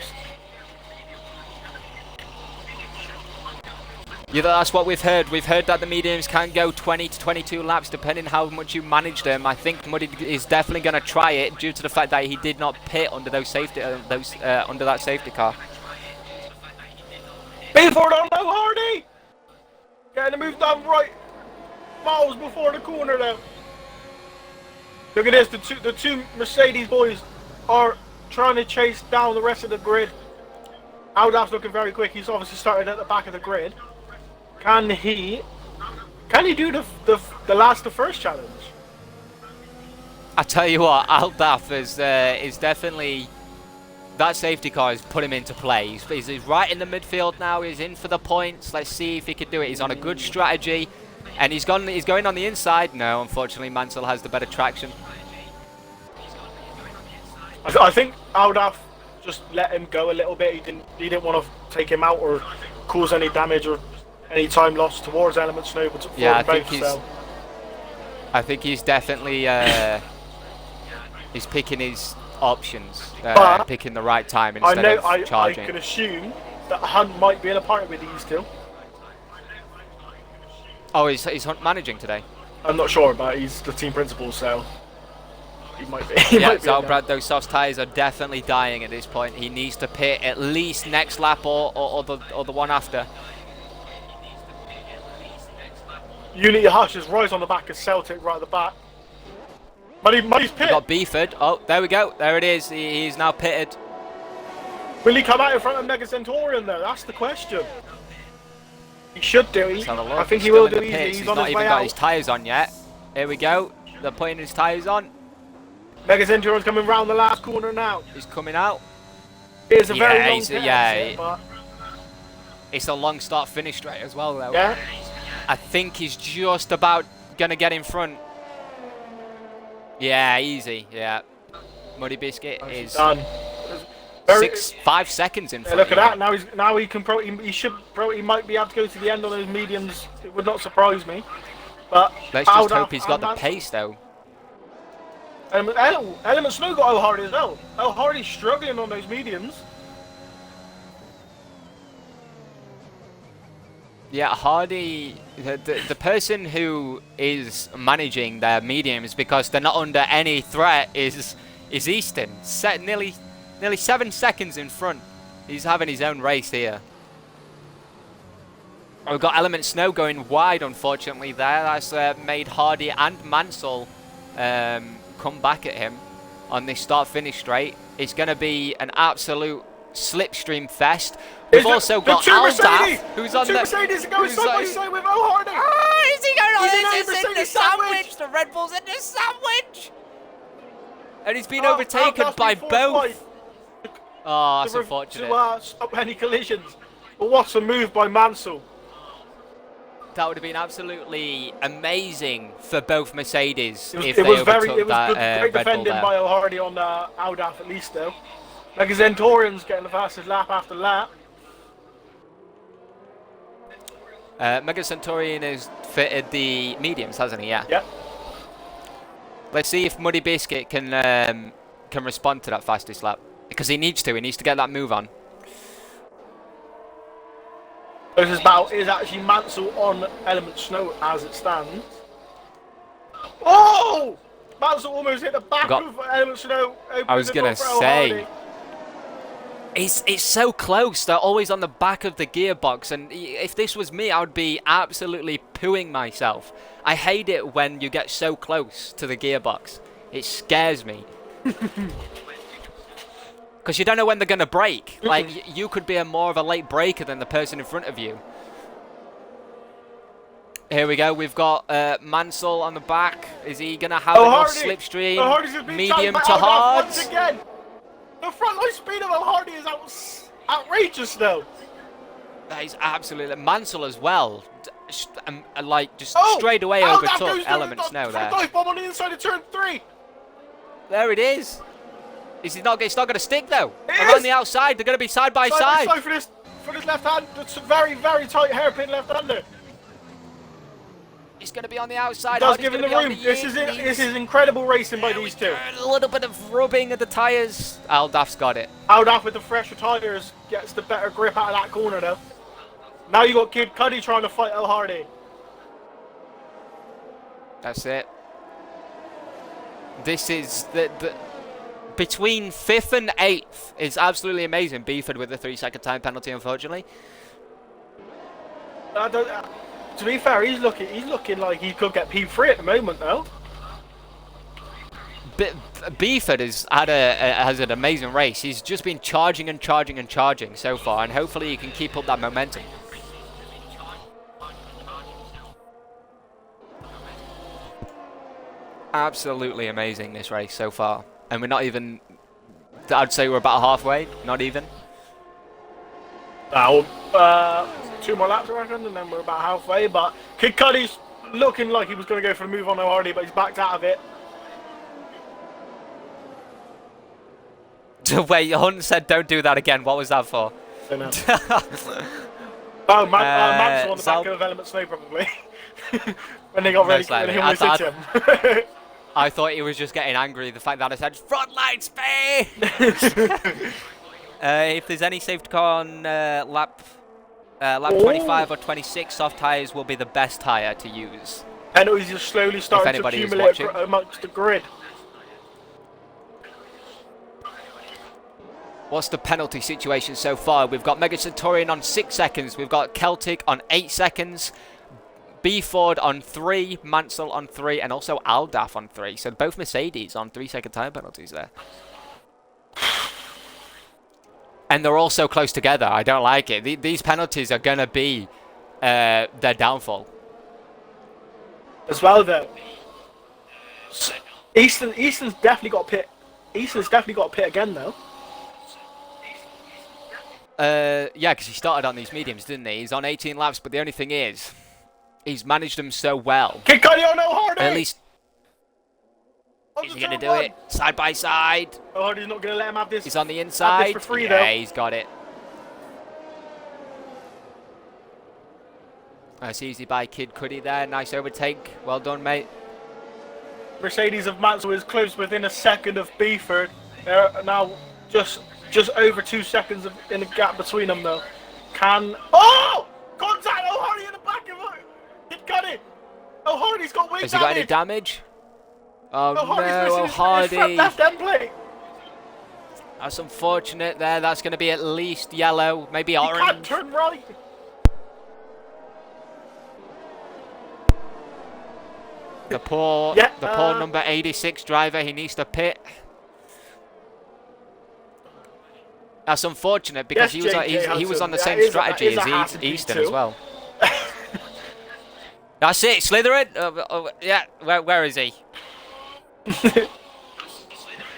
Yeah, that's what we've heard. We've heard that the mediums can go 20 to 22 laps depending how much you manage them. I think Muddy is definitely going to try it due to the fact that he did not pit under those safety under that safety car. Before on low Hardy! Getting the move down right. Miles before the corner now. Look at this, the two Mercedes boys are trying to chase down the rest of the grid. Aldaf's looking very quick. He's obviously started at the back of the grid. Can he do the first challenge? I tell you what, Aldaf is definitely, that safety car has put him into play. He's right in the midfield now. He's in for the points. Let's see if he can do it. He's on a good strategy, and he's going on the inside. No, unfortunately, Mansell has the better traction. I think Aldaf just let him go a little bit. He didn't want to take him out or cause any damage or any time lost towards Element Snow. But yeah, I think he's definitely he's picking his options, picking the right time instead of charging. I can assume that Hunt might be in a party with these two. Oh, is Hunt managing today? I'm not sure, but he's the team principal, so he might be. Yeah, Zalbrad, those soft tyres are definitely dying at this point. He needs to pit at least next lap or the one after. Unity Hush is right on the back of Celtic, right at the back. Muddy's pit. We got Beeford. Oh, there we go. There it is. He's now pitted. Will he come out in front of Mega Centaurian though? That's the question. He should do. I think he will do easy. He's on not his even way got out. his tyres on yet. Here we go. They're putting his tyres on. Mega Centaurian's coming round the last corner now. He's coming out. It's a very long pit, it's a long start finish straight as well though. Yeah. I think he's just about gonna get in front. Yeah, easy. Yeah. Muddy Biscuit is done. 5 seconds in front. Look at that. Now he can he might be able to go to the end on those mediums. It would not surprise me. But let's just hope he's got the pace though. Element Snow got O'Hardy as well. O'Hardy's struggling on those mediums. Yeah, Hardy, the person who is managing their mediums because they're not under any threat is Easton. Nearly 7 seconds in front. He's having his own race here. We've got Element Snow going wide, unfortunately, there. That's made Hardy and Mansell come back at him on this start-finish straight. It's going to be an absolute slipstream fest. We've also got Aldaf, who's on the... Mercedes are going side by side with O'Hardy. Oh, is he going on? He's This is in the sandwich. The Red Bull's in the sandwich. And he's been overtaken by both. Oh, that's unfortunate. To stop any collisions. But what a move by Mansell. That would have been absolutely amazing for both Mercedes if it they was overtook that great Red Bull defending there. by O'Hardy on Aldaf at least though. Like Centaurian's getting the fastest lap after lap. Mega Centaurian has fitted the mediums, hasn't he? Yeah. Yeah. Let's see if Muddy Biscuit can respond to that fastest lap, because he needs to. He needs to get that move on. This battle is actually Mansell on Element Snow as it stands. Oh! Mansell almost hit the back of Element Snow. I was gonna say. It's so close. They're always on the back of the gearbox, and if this was me, I would be absolutely pooing myself. I hate it when you get so close to the gearbox. It scares me. Because you don't know when they're going to brake. Like, you could be more of a late braker than the person in front of you. Here we go. We've got Mansell on the back. Is he going to have enough slipstream? Medium to hard. Once again. The front line speed of Hardy is outrageous, though. That is absolutely... Mansell as well. Like, just straight away overtook Elements now there. Dive bomb on the inside of turn 3. There it is. It's not going to stick, though. Around the outside, they're going to be side by side. For this left hand. It's a very, very tight hairpin left-hander. He's going to be on the outside. Does give him the room. This is incredible racing by these two. A little bit of rubbing of the tyres. Aldaf's got it. Aldaf with the fresher tyres gets the better grip out of that corner, though. Now you got Kid Cudi trying to fight El Hardy. That's it. This is the between 5th and 8th is absolutely amazing. Beeford with the 3-second time penalty, unfortunately. To be fair, he's looking like he could get P3 at the moment, though. Beeford has an amazing race. He's just been charging and charging and charging so far, and hopefully he can keep up that momentum. Absolutely amazing, this race so far. And we're not even... I'd say we're about halfway, not even. 2 more laps, I reckon, and then we're about halfway. But Kid Cudi's looking like he was going to go for the move on O'Hardy, but he's backed out of it. Wait, Hunt said don't do that again. What was that for? I don't know. Mansell on the back of Element Snow, probably. when they got ready, when he almost hit him. I thought he was just getting angry. The fact that I said frontline speed. If there's any safety car on lap 25 or 26, soft tyres will be the best tyre to use. Penalties are slowly starting to accumulate amongst the grid. What's the penalty situation so far? We've got Mega Centurion on 6 seconds. We've got Celtic on 8 seconds. B Ford on 3, Mansell on 3, and also Aldaf on 3. So both Mercedes on 3-second time penalties there. And they're all so close together. I don't like it. These penalties are going to be their downfall. As well, though. Easton's definitely got a pit. Easton's definitely got a pit again, though. Yeah, because he started on these mediums, didn't he? He's on 18 laps, but the only thing is, he's managed them so well. Kid Cudi on O'Hardy! At least he's going to do it side by side. O'Hardy's not going to let him have this. He's on the inside. For free, yeah, though. He's got it. Nice easy by Kid Cudi there. Nice overtake. Well done, mate. Mercedes of Mansell is close within a second of Beeford. They're now just over 2 seconds in the gap between them, though. Oh! Contact O'Hardy in the back of it! Kid Cudi! O'Hardy's got wing damage! Has he got any damage? Oh no, O'Hardy! His left end plate! That's unfortunate there. That's going to be at least yellow, maybe orange. He can't turn right! The poor number 86 driver, he needs to pit. That's unfortunate because he was on the same strategy as Easton as well. That's it, Slytherin. Yeah, where is he?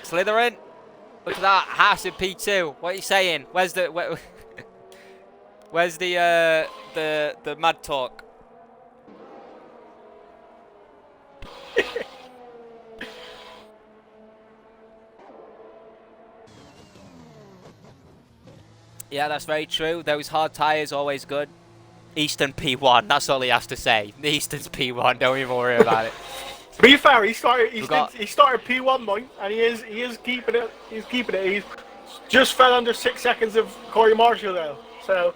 Slytherin. Look at that, Haas in P2. What are you saying? Where's the mad talk? Yeah, that's very true. Those hard tyres always good. Easton P1, that's all he has to say. Easton's P1, don't even worry about it. To be fair, he started P1 point, and he is keeping it. He's keeping it. He's just fell under 6 seconds of Corey Marshall though. So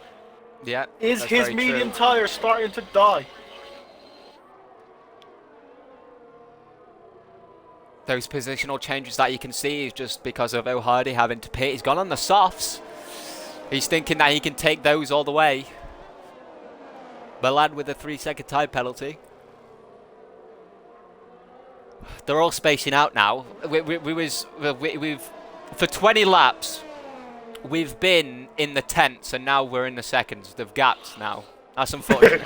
yeah, is his medium tyre starting to die? Those positional changes that you can see is just because of O'Hardy having to pit. He's gone on the softs. He's thinking that he can take those all the way. Milan with a 3-second time penalty. They're all spacing out now. We've for 20 laps, we've been in the 10th, and now we're in the seconds. They've gapped now. That's unfortunate.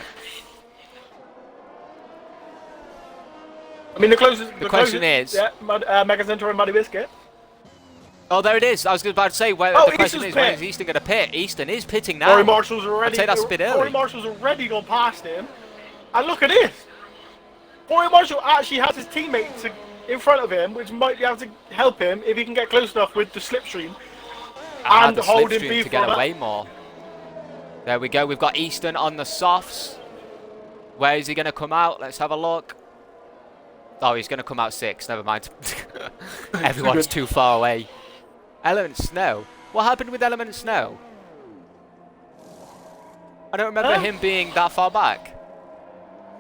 I mean, the closest. The question is. Yeah, Mega Center and Muddy Biscuit. Oh, there it is. I was about to say, the question is, when is Easton going to pit? Easton is pitting now. Corey Marshall's already. I'd say that's a bit early. Corey Marshall's already gone past him. And look at this. Corey Marshall actually has his teammates in front of him, which might be able to help him if he can get close enough with the slipstream. And the hold him slipstream to get away more. There we go. We've got Easton on the softs. Where is he going to come out? Let's have a look. Oh, he's going to come out 6. Never mind. Everyone's too far away. Element Snow. What happened with Element Snow? I don't remember him being that far back.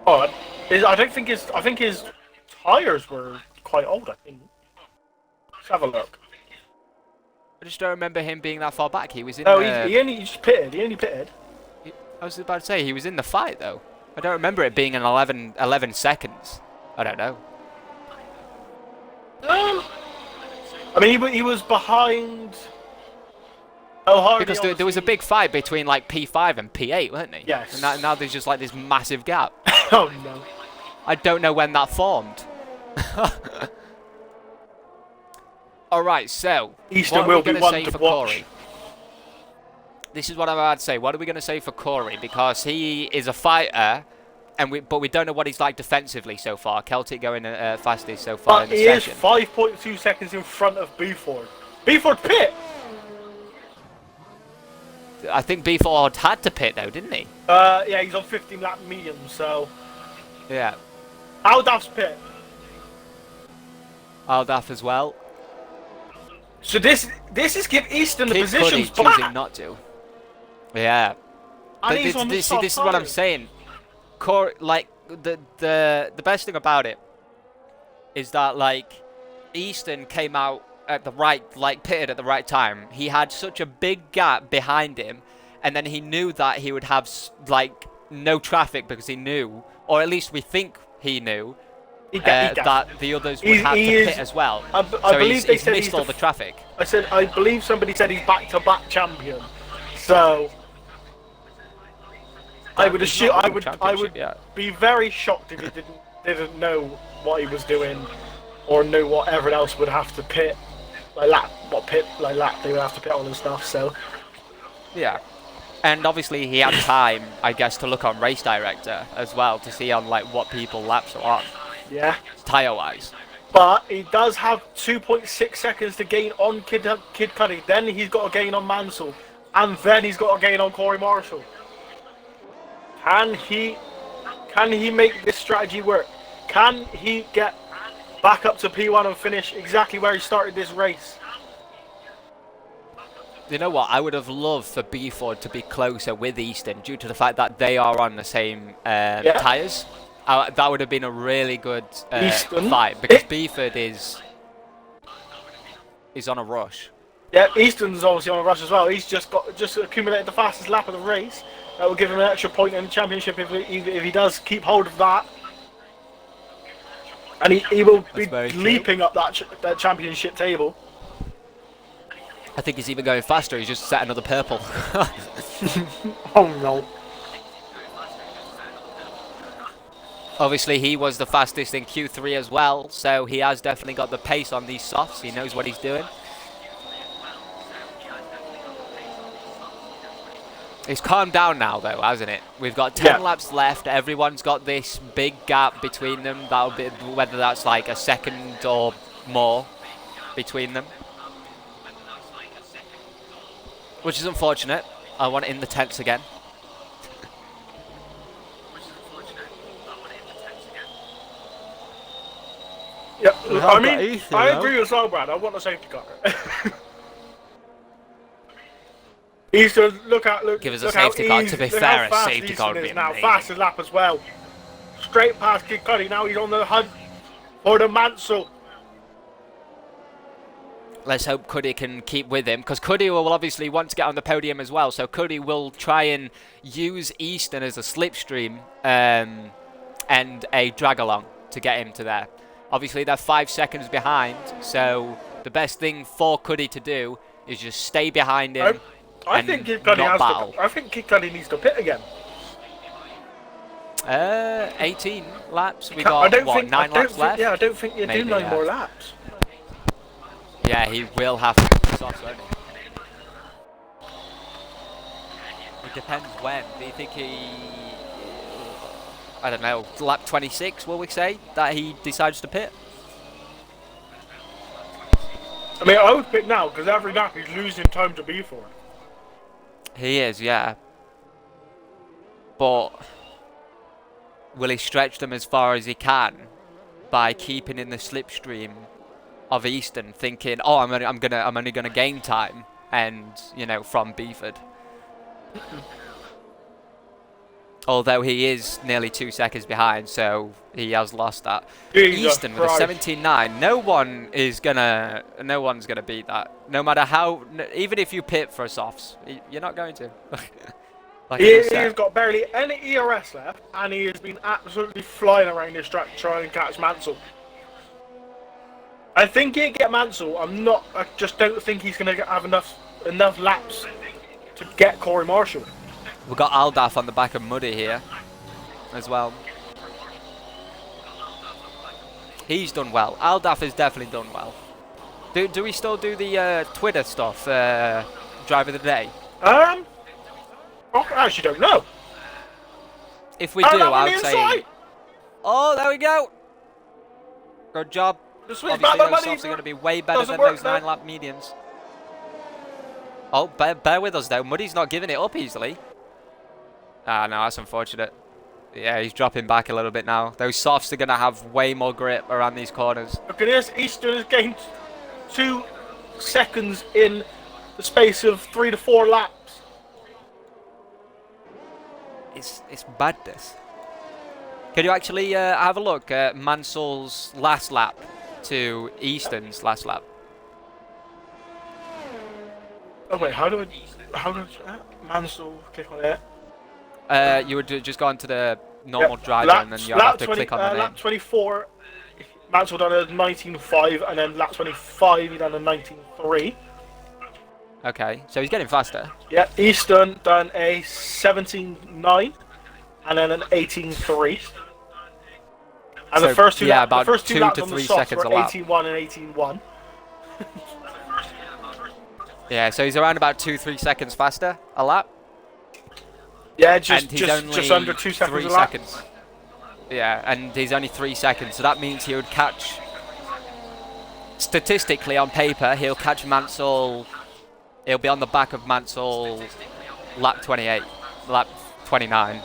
Oh, I think his tires were quite old. I think. Let's have a look. I just don't remember him being that far back. He was in. No, he only just pitted. He only pitted. I was about to say he was in the fight though. I don't remember it being an 11 seconds. I don't know. I mean, he was behind. Oh, Hardy because there was a big fight between like P5 and P8, weren't there? Yes. And now there's just like this massive gap. Oh no. I don't know when that formed. All right, so Easton what will are we be going to one say to for watch. Corey? This is what I'm about to say. What are we going to say for Corey? Because he is a fighter, but we don't know what he's like defensively so far. Celtic going fastest so far in the session. He is 5.2 seconds in front of Buford. Buford pit! I think Buford had to pit though, didn't he? Yeah, he's on 15 lap medium, so. Yeah. Aldaf's pit. Aldaf as well. So this is give Easton the Kid positions Cudi back. choosing not to. Yeah. And But he's on the this is what I'm tires. saying. Like the best thing about it is that like Easton came out at the right, like pitted at the right time. He had such a big gap behind him, and then he knew that he would have like no traffic because he knew, or at least we think he knew, that the others would have to pit as well. I So believe they he's said missed all the traffic. I believe somebody said he's back-to-back champion. So I would assume I would be very shocked if he didn't know what he was doing, or knew what everyone else would have to pit, like lap they would have to pit on and stuff. So yeah. And obviously he had time, I guess, to look on Race Director as well to see on like what people laps are on. yeah. Tyre-wise. But he does have 2.6 seconds to gain on Kid Cudi. Then he's got to gain on Mansell, and then he's got to gain on Corey Marshall. Can he make this strategy work? Can he get back up to P1 and finish exactly where he started this race? You know what? I would have loved for Buford to be closer with Easton due to the fact that they are on the same tyres. That would have been a really good fight because Buford is on a rush. Yeah, Easton's obviously on a rush as well. He's just accumulated the fastest lap of the race. That will give him an extra point in the championship if he does keep hold of that. And he will be leaping up that championship table. I think he's even going faster. He's just set another purple. Oh no. Obviously, he was the fastest in Q3 as well, so he has definitely got the pace on these softs. He knows what he's doing. It's calmed down now, though, hasn't it? We've got 10 laps left. Everyone's got this big gap between them. That'll be whether that's like a second or more between them, which is unfortunate. I want it in the 10s again. Yeah, I mean, I agree with Brad. I want a safety car. Easton, give us a safety car. To be fair, a safety car would be now amazing. fastest lap as well. Straight past Kid Cudi. Now he's on the hunt for the Mansell. Let's hope Cudi can keep with him, because Cudi will obviously want to get on the podium as well. So Cudi will try and use Easton as a slipstream and a drag along to get him to there. Obviously, they're 5 seconds behind, so The best thing for Cuddy to do is just stay behind him. I think Kid Cudi not battle. I think Kid Cudi needs to pit again. 18 laps. We got what, 9 laps left? Yeah, I don't think you do 9 more laps. Yeah, he will have to put this off, won't he? It depends when. Do you think he... I don't know, lap 26, will we say, that he decides to pit? I mean, I would pit now, because every lap he's losing time to be for. He is, yeah. But will he stretch them as far as he can by keeping in the slipstream of Easton, thinking, oh, I'm only gonna gain time, and you know, from Beeford. Although he is nearly 2 seconds behind, so he has lost that. Easton with a 17.9. No one's gonna beat that. No matter how, even if you pit for softs, you're not going to. Like he's got barely any ERS left, and he has been absolutely flying around this track trying to catch Mansell. I think he'll get Mansell. I just don't think he's going to have enough laps to get Corey Marshall. We've got Aldaf on the back of Muddy here as well. He's done well. Aldaf has definitely done well. Do we still do the Twitter stuff, Driver of the Day? I actually don't know. If we do, I would say... Oh, there we go. Good job. Obviously, those softs are going to be way better than those 9-lap medians. Oh, bear with us, though. Muddy's not giving it up easily. Ah, no, that's unfortunate. Yeah, he's dropping back a little bit now. Those softs are going to have way more grip around these corners. Look at this. Easton has gained 2 seconds in the space of 3 to 4 laps. It's madness. Can you actually have a look at Mansell's last lap to Easton's last lap? Oh wait, how do Mansell click on it? You would just go onto the normal driver and then you have to click on the name. Lap 24, Mansell done a 19.5, and then lap 25 he done a 19.3. Okay, so he's getting faster. Yeah, Easton done a 17.9 and then an 18.3. And so, the first two laps on the softs were 18.1 and 18.1. Yeah, so he's around about 2-3 seconds faster a lap. Yeah, just under 2 seconds a lap. Yeah, and he's only 3 seconds, so that means he would catch... Statistically, on paper, he'll catch Mansell... He'll be on the back of Mansell lap 28, lap 29.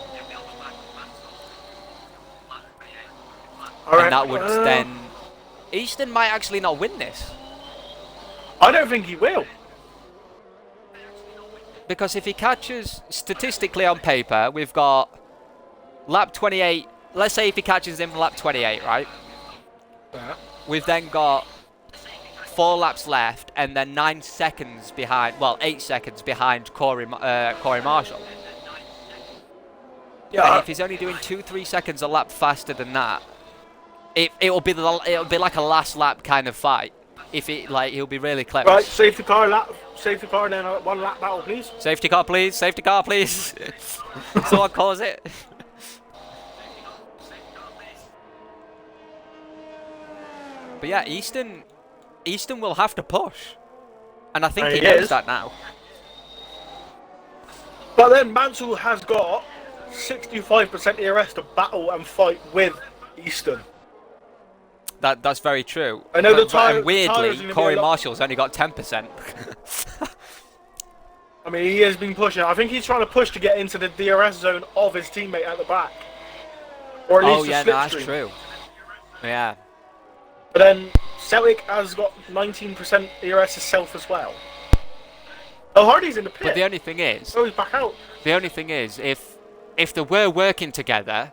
And that would then... Easton might actually not win this. I don't think he will. Because if he catches, statistically on paper, we've got lap 28. Let's say if he catches him lap 28, right? Yeah. We've then got 4 laps left, and then 9 seconds behind, well, 8 seconds behind Corey Marshall. Yeah. And if he's only doing 2-3 seconds a lap faster than that, it'll be like a last lap kind of fight. If he'll be really clever. Right, safety car, and then 1 lap battle, please. Safety car, please. Safety car, please. Someone calls it. But yeah, Easton will have to push, and I think he knows that now. But then Mansell has got 65% ERS to battle and fight with Easton. That's very true. I know and weirdly, Corey Marshall's only got 10%. I mean, he has been pushing. I think he's trying to push to get into the DRS zone of his teammate at the back, or at least that's true. Yeah. But then Celtic has got 19% ERS himself as well. Oh, Hardy's in the pit. But the only thing is, he's back out. The only thing is, if they were working together,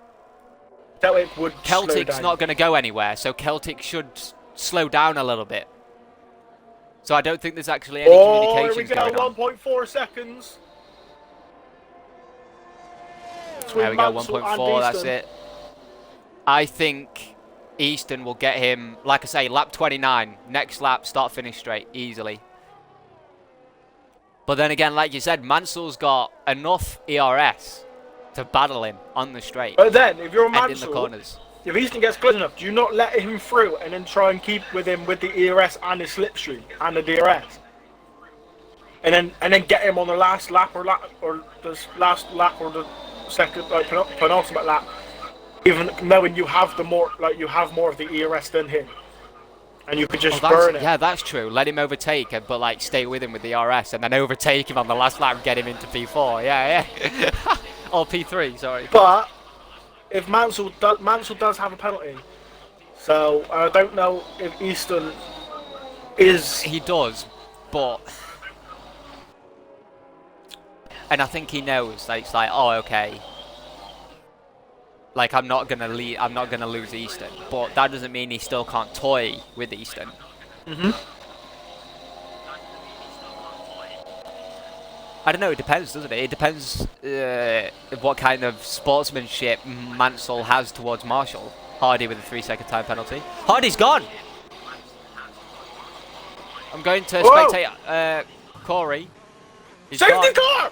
Celtic's not going to go anywhere, so Celtic should slow down a little bit. So I don't think there's actually any communication going on. 1.4 seconds. There we go, 1.4, that's it. I think Easton will get him, like I say, lap 29. Next lap, start finish straight, easily. But then again, like you said, Mansell's got enough ERS to battle him on the straight. But then, if you're and in the Mansell, corners. if Easton gets close enough, do you not let him through and then try and keep with him with the ERS and his slipstream and the DRS? And then get him on the last lap or the last lap or the second penultimate lap, even knowing you have more of the ERS than him, and you could just burn it. Yeah, that's true. Let him overtake, but like stay with him with the RS, and then overtake him on the last lap and get him into P4. Yeah. Or P3, sorry. But if Mansell does have a penalty, so I don't know if Easton is. He does, but. And I think he knows that it's like, oh, okay. Like, I'm not gonna lose Easton, but that doesn't mean he still can't toy with Easton. I don't know. It depends, doesn't it? It depends what kind of sportsmanship Mansell has towards Marshall. Hardy with a 3-second time penalty. Hardy's gone. I'm going to spectate Corey. He's Safety gone. car!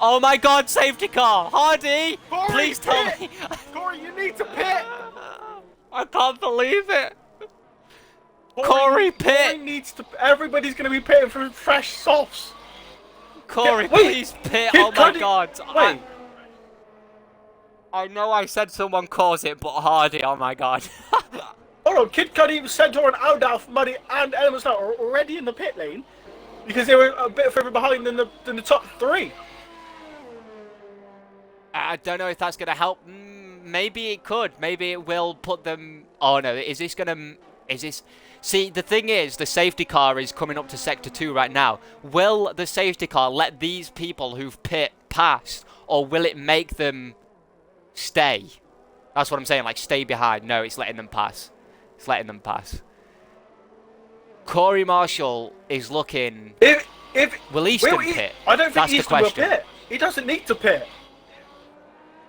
Oh my God! Safety car, Hardy! Corey, please tell me. Corey, you need to pit. I can't believe it. Corey, pit. Corey needs to. Everybody's going to be pitting for fresh softs. Corey, please pit. Oh my God. Wait. I know I said someone cause it, but Hardy. Oh my God. Oh no, Kid Cudi, Centaur, and Aldalf, Muddy, and Elements are already in the pit lane because they were a bit further behind than the top three. I don't know if that's going to help. Maybe it could. Maybe it will put them. Oh no, is this going to. Is this. See, the thing is, the safety car is coming up to Sector 2 right now. Will the safety car let these people who've pit pass, or will it make them stay? That's what I'm saying, like stay behind. No, it's letting them pass. It's letting them pass. Corey Marshall is looking. Will Easton pit? I don't think That's Easton will pit. He doesn't need to pit.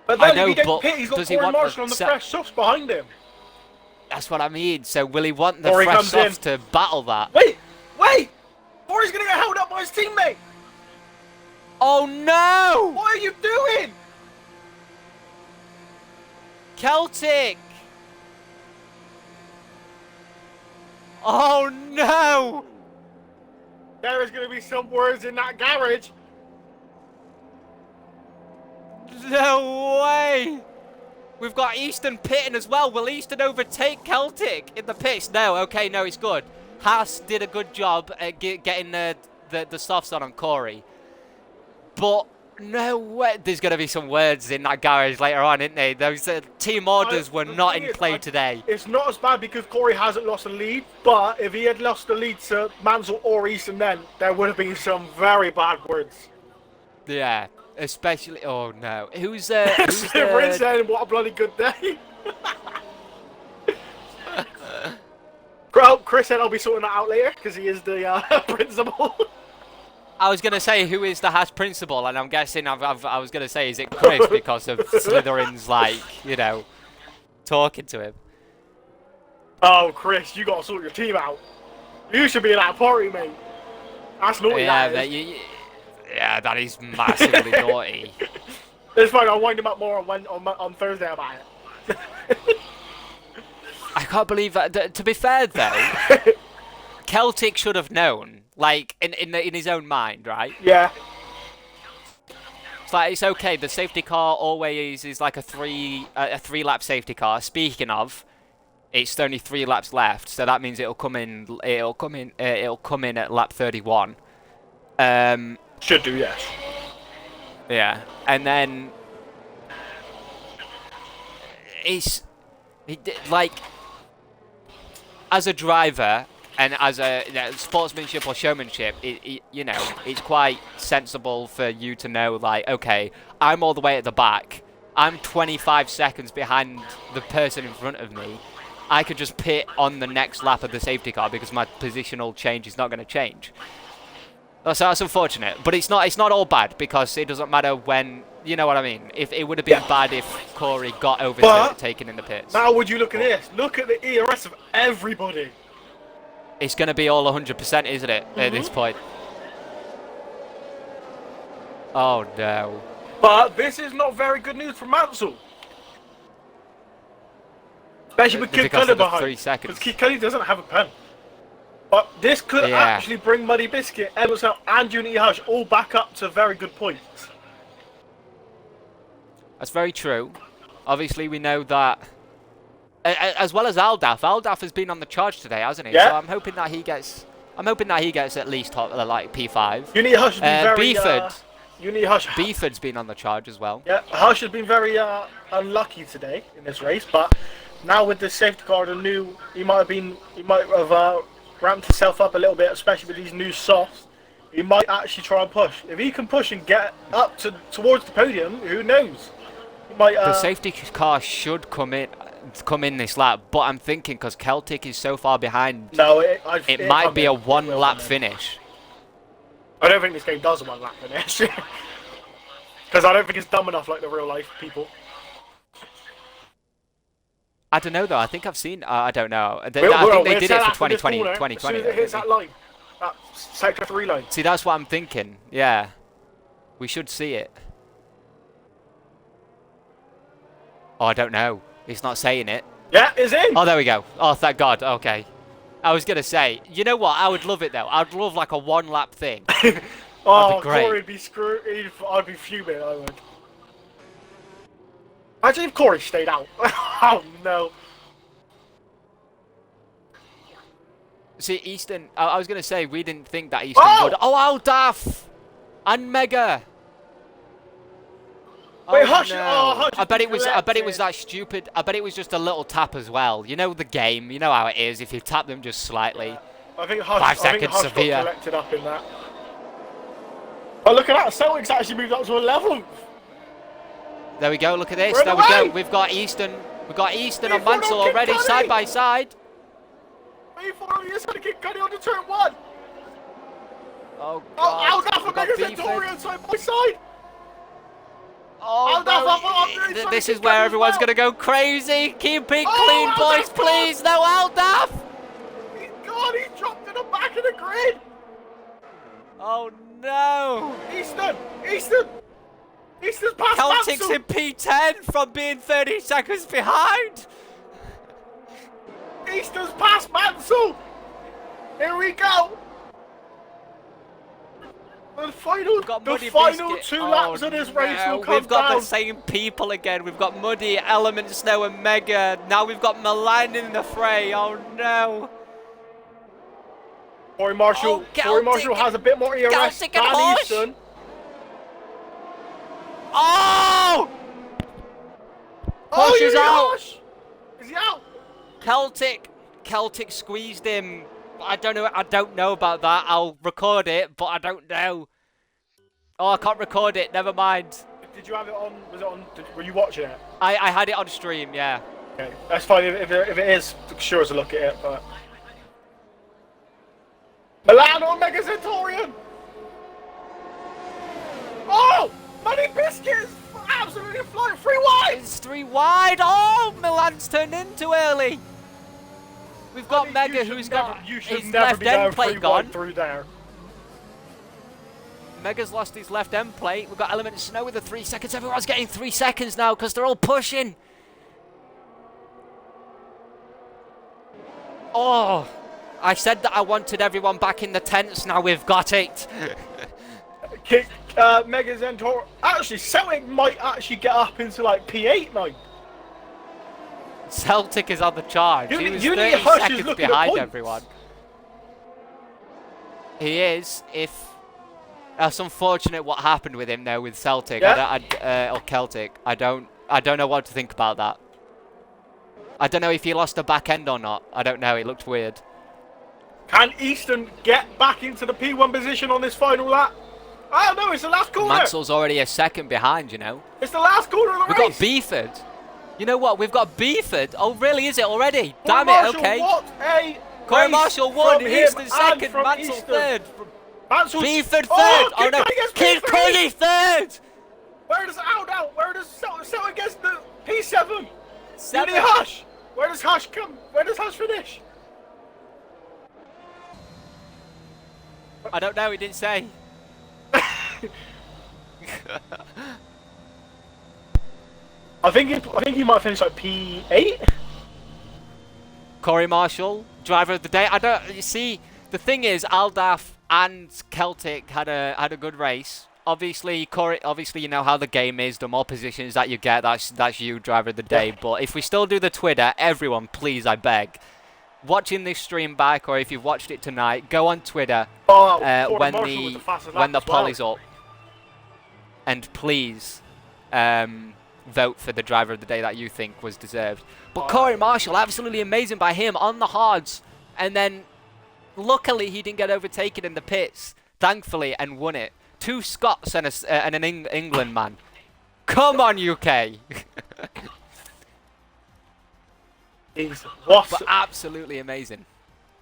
But then if he gets pit, he's got Corey Marshall on the fresh softs behind him. That's what I mean. So will he want the fresh softs to battle that? Wait! Corey's gonna get held up by his teammate! Oh no! What are you doing? Celtic! Oh no! There is going to be some words in that garage. No way! We've got Easton pitting as well. Will Easton overtake Celtic in the pits? No, okay, no, it's good. Haas did a good job at getting the softs on Corey. But no way. There's going to be some words in that garage later on, isn't there? Those team orders were not in play today. It's not as bad because Corey hasn't lost the lead, but if he had lost the lead to Mansell or Easton then, there would have been some very bad words. Yeah, especially... Oh, no. Who's Rin saying, what a bloody good day. Chris said I'll be sorting that out later because he is the principal. I was going to say, who is the Haas principal? And I'm guessing, I was going to say, is it Chris because of Slytherin's, like, you know, talking to him? Oh, Chris, you got to sort your team out. You should be in that party, mate. That's naughty, yeah, that is. Yeah, that is massively naughty. It's fine, I'll wind him up more on Thursday about it. I can't believe that. To be fair, though, Celtic should have known, like, in his own mind, right? Yeah. It's like, it's okay, the safety car always is like a three-lap safety car. Speaking of, it's only 3 laps left, so that means it'll come in at lap 31. Should do, yes. Yeah, and then like, as a driver and as a sportsmanship or showmanship, you know, it's quite sensible for you to know, like, okay, I'm all the way at the back. I'm 25 seconds behind the person in front of me. I could just pit on the next lap of the safety car because my positional change is not going to change. That's unfortunate, but it's not all bad because it doesn't matter when. You know what I mean? If it would have been bad if Corey got overtaken in the pits. Now, would you look at this? Look at the ERS of everybody. It's going to be all 100%, isn't it? At this point. Oh no! But this is not very good news for Mansell. Especially with Kid Cuddy behind. 3 seconds. Because Kid Cuddy doesn't have a pen. But this could actually bring Muddy Biscuit, Emerson, and Unity Hush all back up to very good points. That's very true. Obviously, we know that, as well as Aldaf. Aldaf has been on the charge today, hasn't he? Yeah. So I'm hoping that he gets. I'm hoping that he gets at least like P5. Unity Hush has been very. Beeford. Unity Hush. Beeford's been on the charge as well. Yeah, Hush has been very unlucky today in this race, but now with the safety car, he might have ramped himself up a little bit, especially with these new softs. He might actually try and push. If he can push and get up towards the podium, who knows? He might. The safety car should come in this lap, but I'm thinking because Celtic is so far behind, no, it might be a one-lap finish. I don't think this game does a one-lap finish. Because I don't think it's dumb enough like the real-life people. I don't know though. I think I've seen. I don't know. I think they did it for 2020. 2020. As soon as it hits that line, that sector 3 line. See, that's what I'm thinking. Yeah, we should see it. Oh, I don't know. It's not saying it. Yeah, it's in. Oh, there we go. Oh, thank God. Okay. I was gonna say, you know what? I would love it though. I'd love like a one-lap thing. Oh, great. Corey would be screwed. I'd be fuming. I would. Imagine if Corey stayed out. Oh no. See, Easton. I was gonna say we didn't think that Easton would. Oh, Aldaf and Mega. Wait, oh, Hush! No. Oh, Hush! I bet it was that stupid. I bet it was just a little tap as well. You know the game. You know how it is. If you tap them just slightly. I think Hush. 5 seconds Hush severe. got collected up in that. Oh, look at that! Celtic's actually moved up to 11th. There we go. Look at this. We're There in the we way. go. We've got Easton. We've got Easton and Before Mansell no Kid already Cudi. side by side. Before he is going to get Cuddy on the turn 1. Oh Oh, God. Aldaf and Mega Centurion side by side. Oh, no. This is where everyone's going to go crazy. Keep it clean, boys, please. No, Aldaf. God, he dropped in the back of the grid. Oh, no. Easton's past Celtic's Mansell. in P10 from being 30 seconds behind. Easton's past Mansell. Here we go. The final 2 laps of this race will come We've got down. the same people again. We've got Muddy, Element, Snow, and Mega. Now we've got Milan in the fray. Oh no! Corey Marshall. Corey Marshall has a bit more ERS Celtic and than Hosh. Easton. Oh! Oh, Hosh is out. Hosh. Is he out? Celtic squeezed him. I don't know about that. I'll record it, but I don't know. Oh, I can't record it. Never mind. Did you have it on? Was it on? Were you watching it? I had it on stream. Yeah. Okay, that's fine. If it is, sure as a look at it. But Milano Mega Centurion. Oh, Money Biscuits! Absolutely flying 3 wide. It's 3 wide. Oh, Milan's turned in too early. We've got Mega, who's got his left end plate gone. Through there. Mega's lost his left end plate. We've got Element Snow with the 3 seconds. Everyone's getting 3 seconds now because they're all pushing. Oh, I said that I wanted everyone back in the tents. Now we've got it. Mega Zentor. Actually, Celtic might actually get up into like P8 now. Celtic is on the charge. He was 30 seconds behind everyone. He is. If that's unfortunate what happened with him though with Celtic or Celtic. I don't know what to think about that. I don't know if he lost the back end or not. I don't know. It looked weird. Can Easton get back into the P1 position on this final lap? I don't know. It's the last corner. Mansell's already a second behind. You know. It's the last corner of the race. We've got Beeford. You know what? We've got Beeford. Oh, really? Is it already? Damn it, okay. What a Corey Marshall won. from him Easton second. and from Mansell Easton. third. Mansell's... Beeford third! Oh no! against Kid P3! Cuddy third! Where does Where does Sell against the P7? Seven. Uni Hush! Where does Hush come? Where does Hush finish? I don't know, he didn't say. I think he might finish like P8. Corey Marshall, driver of the day. You see, the thing is, Aldaf and Celtic had a good race. Obviously, Corey. Obviously, you know how the game is. The more positions that you get, that's you, driver of the day. Yeah. But if we still do the Twitter, everyone, please, I beg, watching this stream back, or if you've watched it tonight, go on Twitter when the poll is up, and please vote for the driver of the day that you think was deserved. But Corey Marshall, absolutely amazing by him on the hards, and then luckily he didn't get overtaken in the pits, thankfully, and won it. 2 Scots and an England man. Come on, UK. What? But absolutely amazing.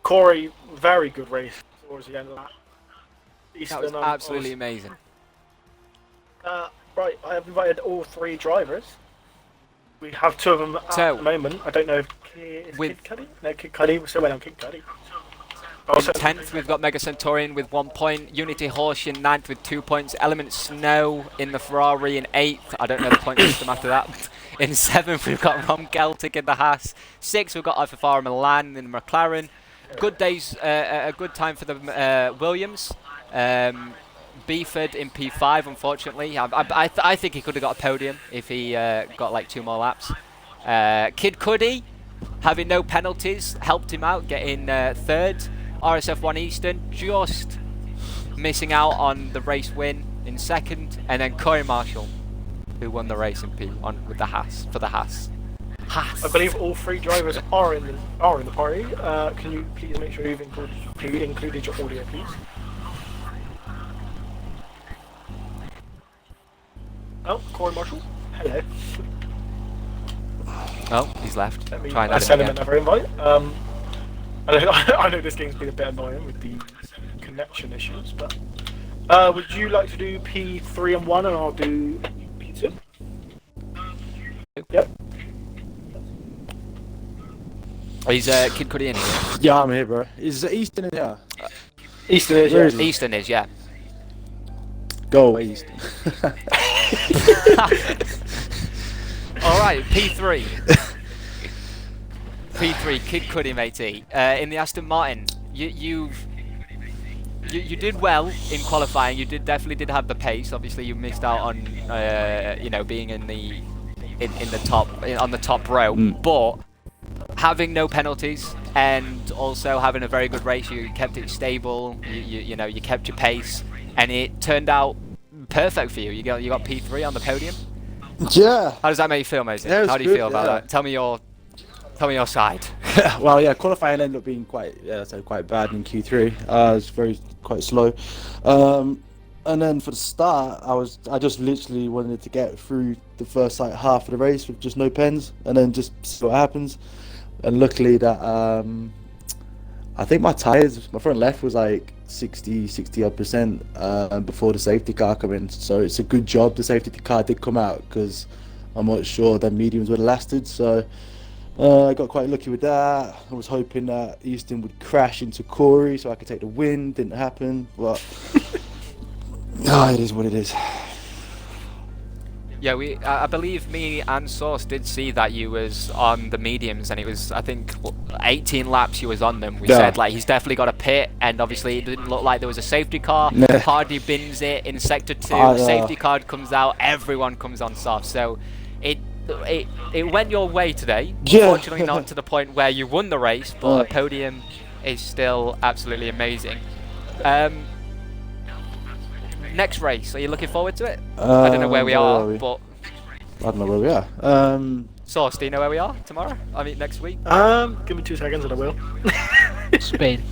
Corey, very good race towards the end of that. That was absolutely amazing. Right, I have invited all 3 drivers. We have 2 of them at the moment. I don't know if Kid Cuddy? No, Kid Cuddy. We're still waiting on Kid Cuddy. In 10th, we've got Mega Centaurian with 1 point. Unity Horse in 9th with 2 points. Element Snow in the Ferrari in 8th. I don't know the point system after that. In 7th, we've got Rom Celtic in the Haas. 6th, we've got Alfa Fara Milan in the McLaren. Good days, a good time for the Williams. Beeford in P5, unfortunately. I think he could have got a podium if he got like 2 more laps. Kid Cuddy, having no penalties, helped him out, getting 3rd. RSF1 Eastern just missing out on the race win in 2nd, and then Corey Marshall, who won the race in P1 with the Haas for the Haas. I believe all 3 drivers are in the party. Can you please make sure you've included your audio, please? Oh, Corey Marshall. Hello. Oh, he's left. Let me send him another invite. I know this game's been a bit annoying with the connection issues, but would you like to do P3 and 1 and I'll do P2? Yep. Is Kid Cuddy in here? Yeah, I'm here, bro. Is Easton in here? Easton is, yeah. Easton is, yeah. Go away, Easton. Alright, P3. P3, Kid Cuddy, matey. In the Aston Martin, you did well in qualifying. You definitely did have the pace. Obviously, you missed out on being in the top on the top row. But having no penalties and also having a very good race, you kept it stable. You kept your pace, and it turned out perfect for you. You got P3 on the podium. Yeah. How does that make you feel, mate? Yeah, how do you feel about that? Tell me your side. Well, yeah, qualifying ended up being quite bad in Q3. It was quite slow. And then for the start, I just literally wanted to get through the first half of the race with just no pens, and then just see what happens. And luckily that I think my front left was like 60 odd % before the safety car came in. So it's a good job the safety car did come out, because I'm not sure the mediums would have lasted. So I got quite lucky with that. I was hoping that Easton would crash into Corey so I could take the win. Didn't happen, but it is what it is. Yeah, I believe me and Source did see that you was on the mediums, and it was, I think, 18 laps you was on them. We said, like, he's definitely got a pit, and obviously it didn't look like there was a safety car. Hardy bins it in sector 2, safety car comes out, everyone comes on soft. So it went your way today. Yeah. Unfortunately not to the point where you won the race, but a podium is still absolutely amazing. Next race, are you looking forward to it? I don't know where we are, but I don't know where we are. Source, do you know where we are tomorrow? I mean, next week? Give me 2 seconds and I will. Spain.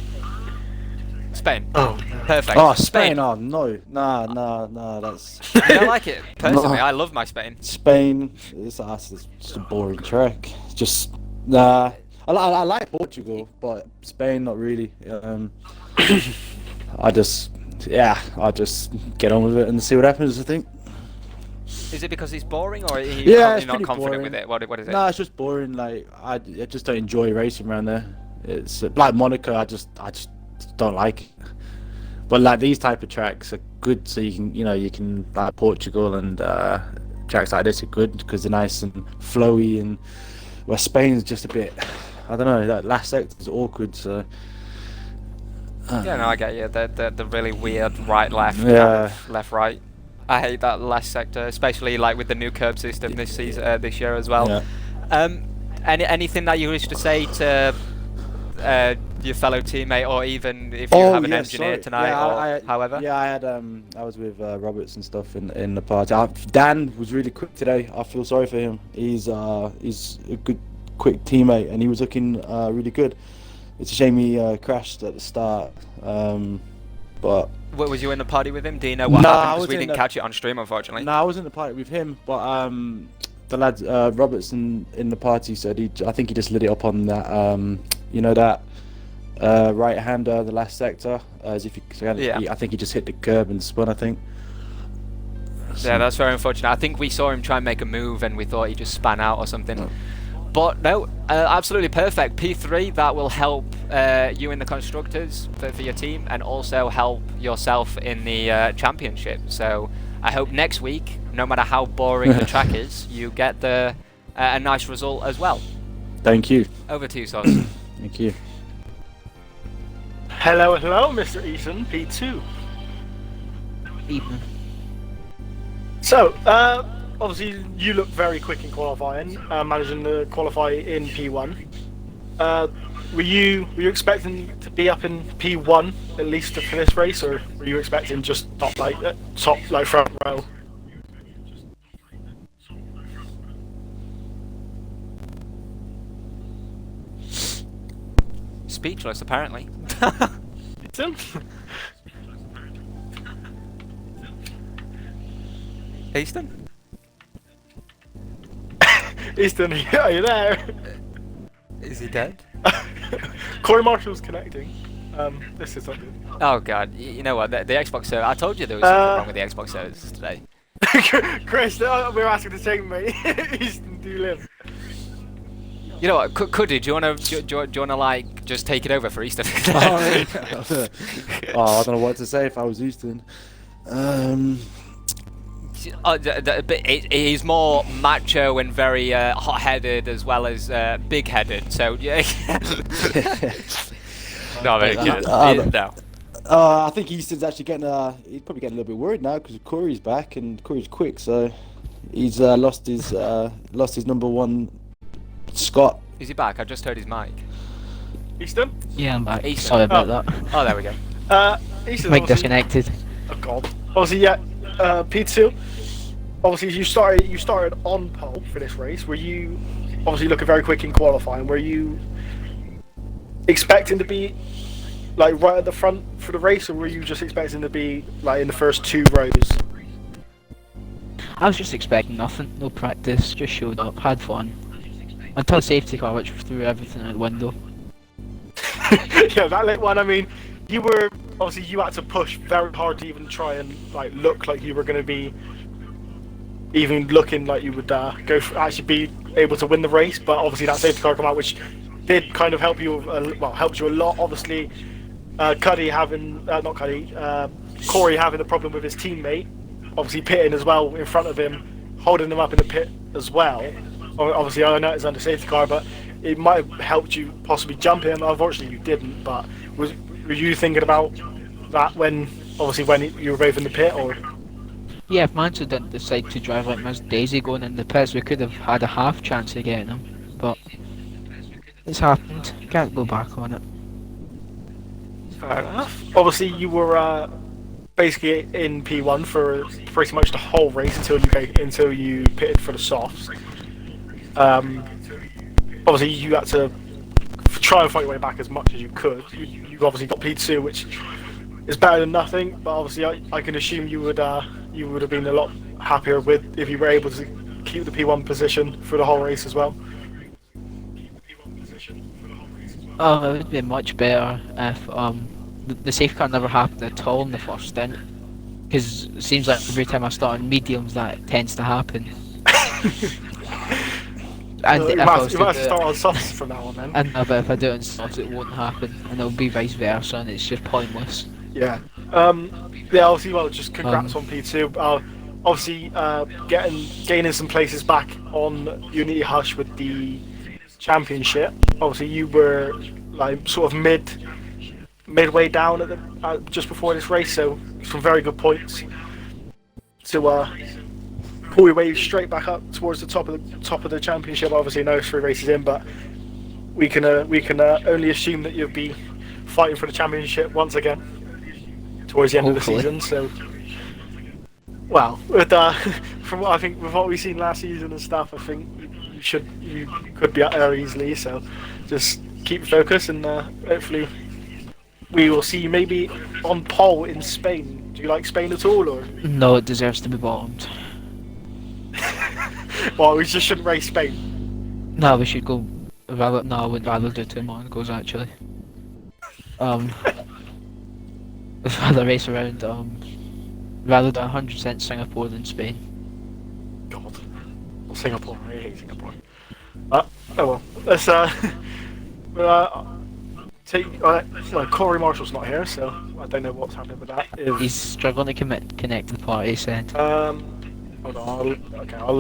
Oh, perfect. Oh, Spain. Oh, no. Nah, that's... You don't like it? Personally, I love my Spain. Spain, it's just a boring track. Just, nah. I like Portugal, but Spain, not really. yeah, I'll just get on with it and see what happens. I think. Is it because it's boring, or are you Yeah, it's not pretty confident boring. with it? What is it? No, it's just boring. Like I just don't enjoy racing around there. It's like Monaco. I just don't like it. But like these type of tracks are good, so you can like Portugal and tracks like this are good because they're nice and flowy. And where Spain's just a bit, I don't know. That last sector is awkward. So Yeah, no, I get you. The really weird right left, Yeah. left right. I hate that last sector, especially like with the new curb system this season, this year as well. Yeah. Anything that you wish to say to your fellow teammate, or even if you have an engineer tonight, or however? Yeah, I was with Roberts and stuff in the party. Dan was really quick today. I feel sorry for him. He's a good, quick teammate, and he was looking really good. It's a shame he crashed at the start, but. Was you in the party with him? Do you know what No, happened? I Because was we in didn't catch it on stream, unfortunately. No, I was in the party with him, but the lads, Robertson in the party said I think he just lit it up on that, that right-hander, the last sector, as if I think he just hit the curb and spun, I think. Yeah, that's very unfortunate. I think we saw him try and make a move, and we thought he just span out or something. Oh. But no, absolutely perfect. P3, that will help you in the constructors for your team, and also help yourself in the championship. So I hope next week, no matter how boring the track is, you get a nice result as well. Thank you. Over to you, Sauce. Thank you. Hello, Mr. Ethan, P2. Evening. So, obviously you look very quick in qualifying, managing to qualify in P1. Were you expecting to be up in P1 at least for this race, or were you expecting just top front row? Speechless, apparently. Ethan? Easton? Easton, are you there? Is he dead? Corey Marshall's connecting. This is not good. Oh god, you know what, the Xbox server, I told you there was something wrong with the Xbox servers today. Chris, we're asking the same, mate. Easton, do you live? You know what, Cuddy, do you wanna like just take it over for Easton? I don't know what to say if I was Houston. But he's more macho and very hot-headed as well as big-headed. So yeah. No, no. I think Houston's actually he's probably getting a little bit worried now because Corey's back and Corey's quick, so he's lost his number one Scott. Is he back? I just heard his mic. Easton? Yeah, I'm back. Easton. Sorry about that. Oh, there we go. Easton, Mic obviously- disconnected. Oh god. Obviously, yeah. P2. Obviously, you started on pole for this race. Were you obviously looking very quick in qualifying? Were you expecting to be like right at the front for the race, or were you just expecting to be like in the first two rows? I was just expecting nothing. No practice. Just showed up. Had fun. Until safety car, which threw everything out the window. Yeah, that lit one. I mean, you had to push very hard to even try and like look like you were going to be even looking like you would actually be able to win the race. But obviously that safety car come out, which did kind of help you. Helped you a lot. Obviously, Corey having the problem with his teammate, obviously pitting as well in front of him, holding him up in the pit as well. Obviously, I know it's under safety car, but it might have helped you possibly jump him. Unfortunately, you didn't. But were you thinking about that when you were both in the pit, or? Yeah, if Mansell didn't decide to drive like Miss Daisy going in the pits, we could have had a half chance of getting him. But it's happened. Can't go back on it. Fair enough. Obviously, you were basically in P1 for pretty much the whole race until you pitted for the softs. Obviously, you had to try and fight your way back as much as you could. You obviously got P2, which is better than nothing. But obviously, I can assume you would have been a lot happier if you were able to keep the P1 position for the whole race as well. Oh, it would be much better if the safety car never happened at all in the first stint. Because it seems like every time I start on mediums, that tends to happen. And You if I might, was you to might do have to it, start on softs from now on then. and but if I do it in softs, it won't happen, and it'll be vice versa, and it's just pointless. Yeah. Yeah, obviously, well, just congrats on P2. Obviously, gaining some places back on Unity Hush with the championship. Obviously, you were like sort of midway down at the just before this race, so some very good points to pull your way straight back up towards the top of the championship. Obviously, no 3 races in, but we can only assume that you'll be fighting for the championship once again towards the end Hopefully. of the season. So, well, with from what I think with what we've seen last season and stuff, I think you could be up there easily. So, just keep focused and hopefully we will see you maybe on pole in Spain. Do you like Spain at all, or? No, it deserves to be bottomed. Well, we just shouldn't race Spain. No, we should go. Rather, no, I would rather do 2 Monacos actually. I'd rather race around. Rather than 100% Singapore than Spain. God, well, Singapore. I hate Singapore. Oh well. Let's take. Well, Corey Marshall's not here, so I don't know what's happening with that. He's struggling to connect to the party. He said. Hold on. I'll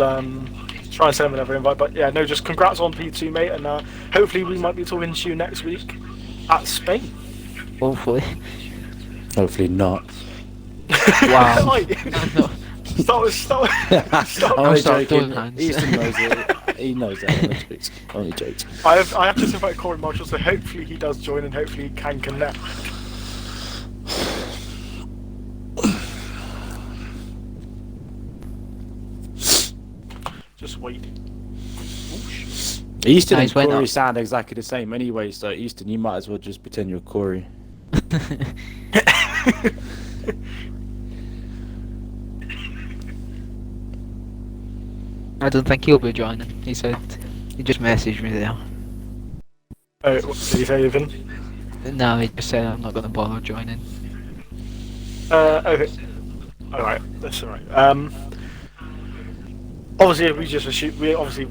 try and send him another invite. But yeah, no, just congrats on P2, mate, and hopefully we might be talking to you next week at Spain. Hopefully. Hopefully not. Wow. No. Stop. I'm only sorry, joking. don't hands. Easton knows it. He knows that. Only jokes. I have just invited Corey Marshall, so hopefully he does join and hopefully he can connect. Just wait. Easton Nice, and why Corey not? sound exactly the same anyway, so Easton, you might as well just pretend you're Corey. I don't think he'll be joining. He said he just messaged me there. Oh, what did you say, Ivan? No, he just said I'm not going to bother joining. Okay. Alright, that's alright. Obviously,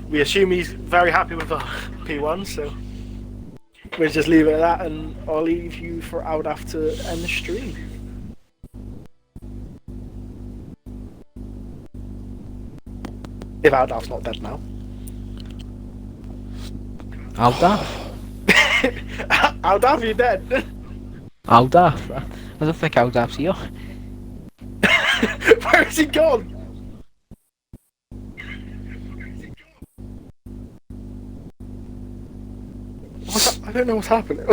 we assume he's very happy with the P1, so we'll just leave it at that, and I'll leave you for Aldaf to end the stream. If Aldaf's not dead now. Aldaf? Aldaf, you dead? Aldaf? I don't think Aldaf's here. Where is he gone? I don't know what's happening.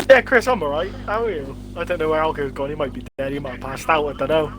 Yeah, Chris, I'm alright. How are you? I don't know where Alco's gone. He might be dead. He might have passed out. I don't know.